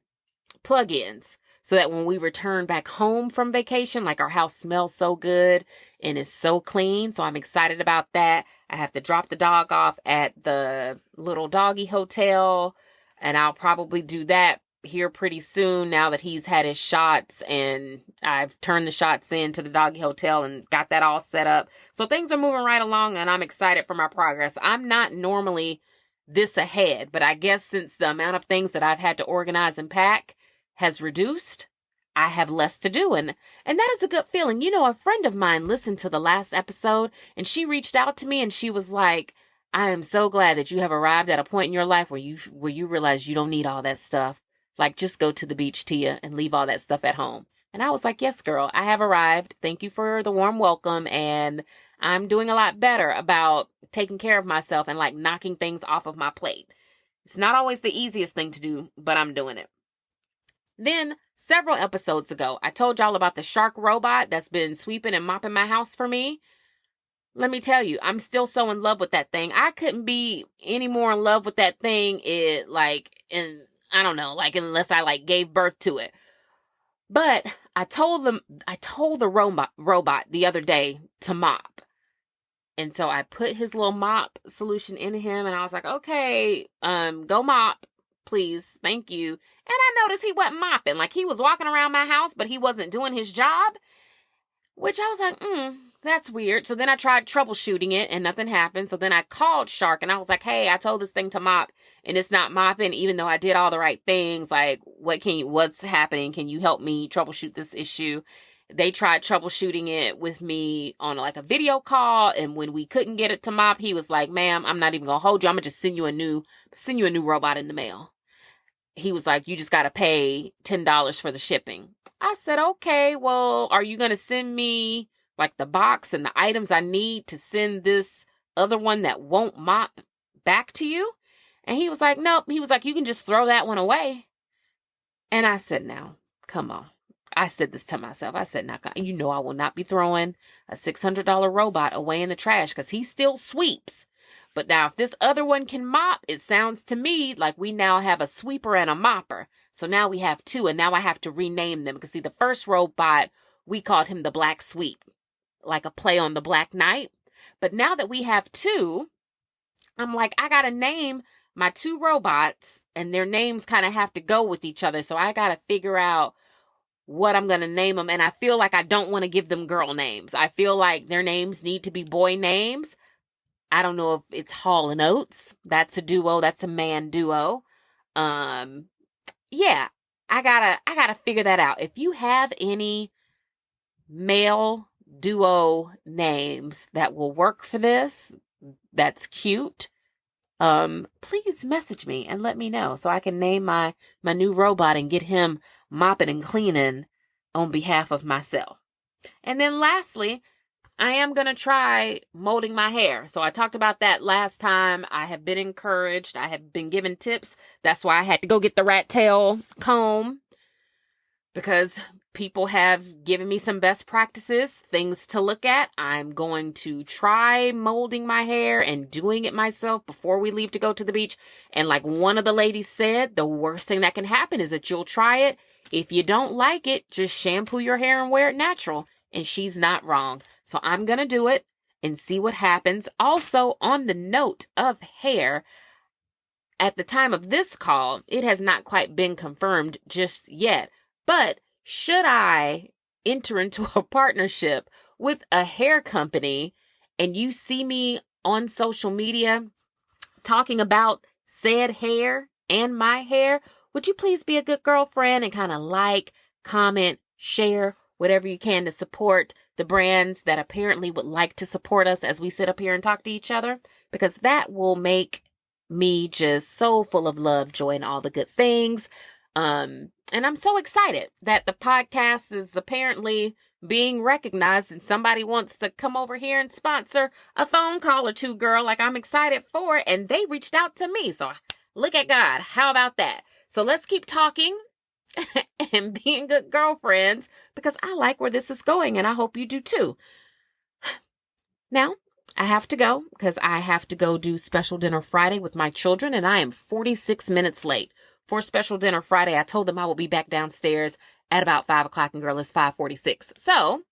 plug-ins so that when we return back home from vacation, like our house smells so good and is so clean. So I'm excited about that. I have to drop the dog off at the little doggy hotel, and I'll probably do that here pretty soon now that he's had his shots, and I've turned the shots into the doggy hotel and got that all set up. So things are moving right along, and I'm excited for my progress. I'm not normally this ahead, but I guess since the amount of things that I've had to organize and pack has reduced, I have less to do. And that is a good feeling. You know, a friend of mine listened to the last episode, and she reached out to me and she was like, I am so glad that you have arrived at a point in your life where you realize you don't need all that stuff. Like, just go to the beach, Tia, and leave all that stuff at home. And I was like, yes, girl, I have arrived. Thank you for the warm welcome. And I'm doing a lot better about taking care of myself and like knocking things off of my plate. It's not always the easiest thing to do, but I'm doing it. Then several episodes ago, I told y'all about the shark robot that's been sweeping and mopping my house for me. Let me tell you, I'm still so in love with that thing. I couldn't be any more in love with that thing. I don't know, like unless I like gave birth to it. But I told the robot the other day to mop. And so I put his little mop solution in him, and I was like, okay, go mop, please. Thank you. And I noticed he wasn't mopping. Like he was walking around my house, but he wasn't doing his job, which I was like, that's weird. So then I tried troubleshooting it and nothing happened. So then I called Shark and I was like, hey, I told this thing to mop and it's not mopping, even though I did all the right things. Like, what's happening? Can you help me troubleshoot this issue? They tried troubleshooting it with me on like a video call. And when we couldn't get it to mop, he was like, ma'am, I'm not even gonna hold you. I'm gonna just send you a new robot in the mail. He was like, you just got to pay $10 for the shipping. I said, okay, well, are you going to send me like the box and the items I need to send this other one that won't mop back to you? And he was like, nope. He was like, you can just throw that one away. And I said, now, come on. I said this to myself. I said, now, you know, I will not be throwing a $600 robot away in the trash because he still sweeps. But now if this other one can mop, it sounds to me like we now have a sweeper and a mopper. So now we have two, and now I have to rename them. Because see, the first robot, we called him the Black Sweep, like a play on the Black Knight. But now that we have two, I'm like, I got to name my two robots, and their names kind of have to go with each other. So I got to figure out what I'm going to name them. And I feel like I don't want to give them girl names. I feel like their names need to be boy names. I don't know if it's Hall and Oates. That's a duo. That's a man duo. Yeah, I gotta figure that out. If you have any male duo names that will work for this, that's cute, please message me and let me know so I can name my new robot and get him mopping and cleaning on behalf of myself. And then lastly, I am going to try molding my hair. So I talked about that last time. I have been encouraged. I have been given tips. That's why I had to go get the rat tail comb, because people have given me some best practices, things to look at. I'm going to try molding my hair and doing it myself before we leave to go to the beach. And like one of the ladies said, the worst thing that can happen is that you'll try it. If you don't like it, just shampoo your hair and wear it natural. And she's not wrong. So I'm going to do it and see what happens. Also, on the note of hair, at the time of this call, it has not quite been confirmed just yet. But should I enter into a partnership with a hair company and you see me on social media talking about said hair and my hair, would you please be a good girlfriend and kind of like, comment, share, whatever you can to support the brands that apparently would like to support us as we sit up here and talk to each other? Because that will make me just so full of love, joy, and all the good things. And I'm so excited that the podcast is apparently being recognized and somebody wants to come over here and sponsor a phone call or two, girl. Like, I'm excited for it. And they reached out to me. So look at God. How about that? So let's keep talking and being good girlfriends because I like where this is going and I hope you do too. Now, I have to go because I have to go do Special Dinner Friday with my children and I am 46 minutes late. For Special Dinner Friday, I told them I will be back downstairs at about 5 o'clock and girl, it's 5:46. So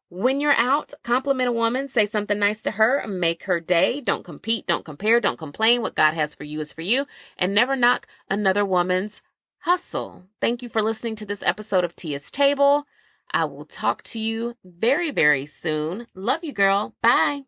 when you're out, compliment a woman, say something nice to her, make her day. Don't compete, don't compare, don't complain. What God has for you is for you and never knock another woman's hustle. Thank you for listening to this episode of Tia's Table. I will talk to you very, very soon. Love you, girl. Bye.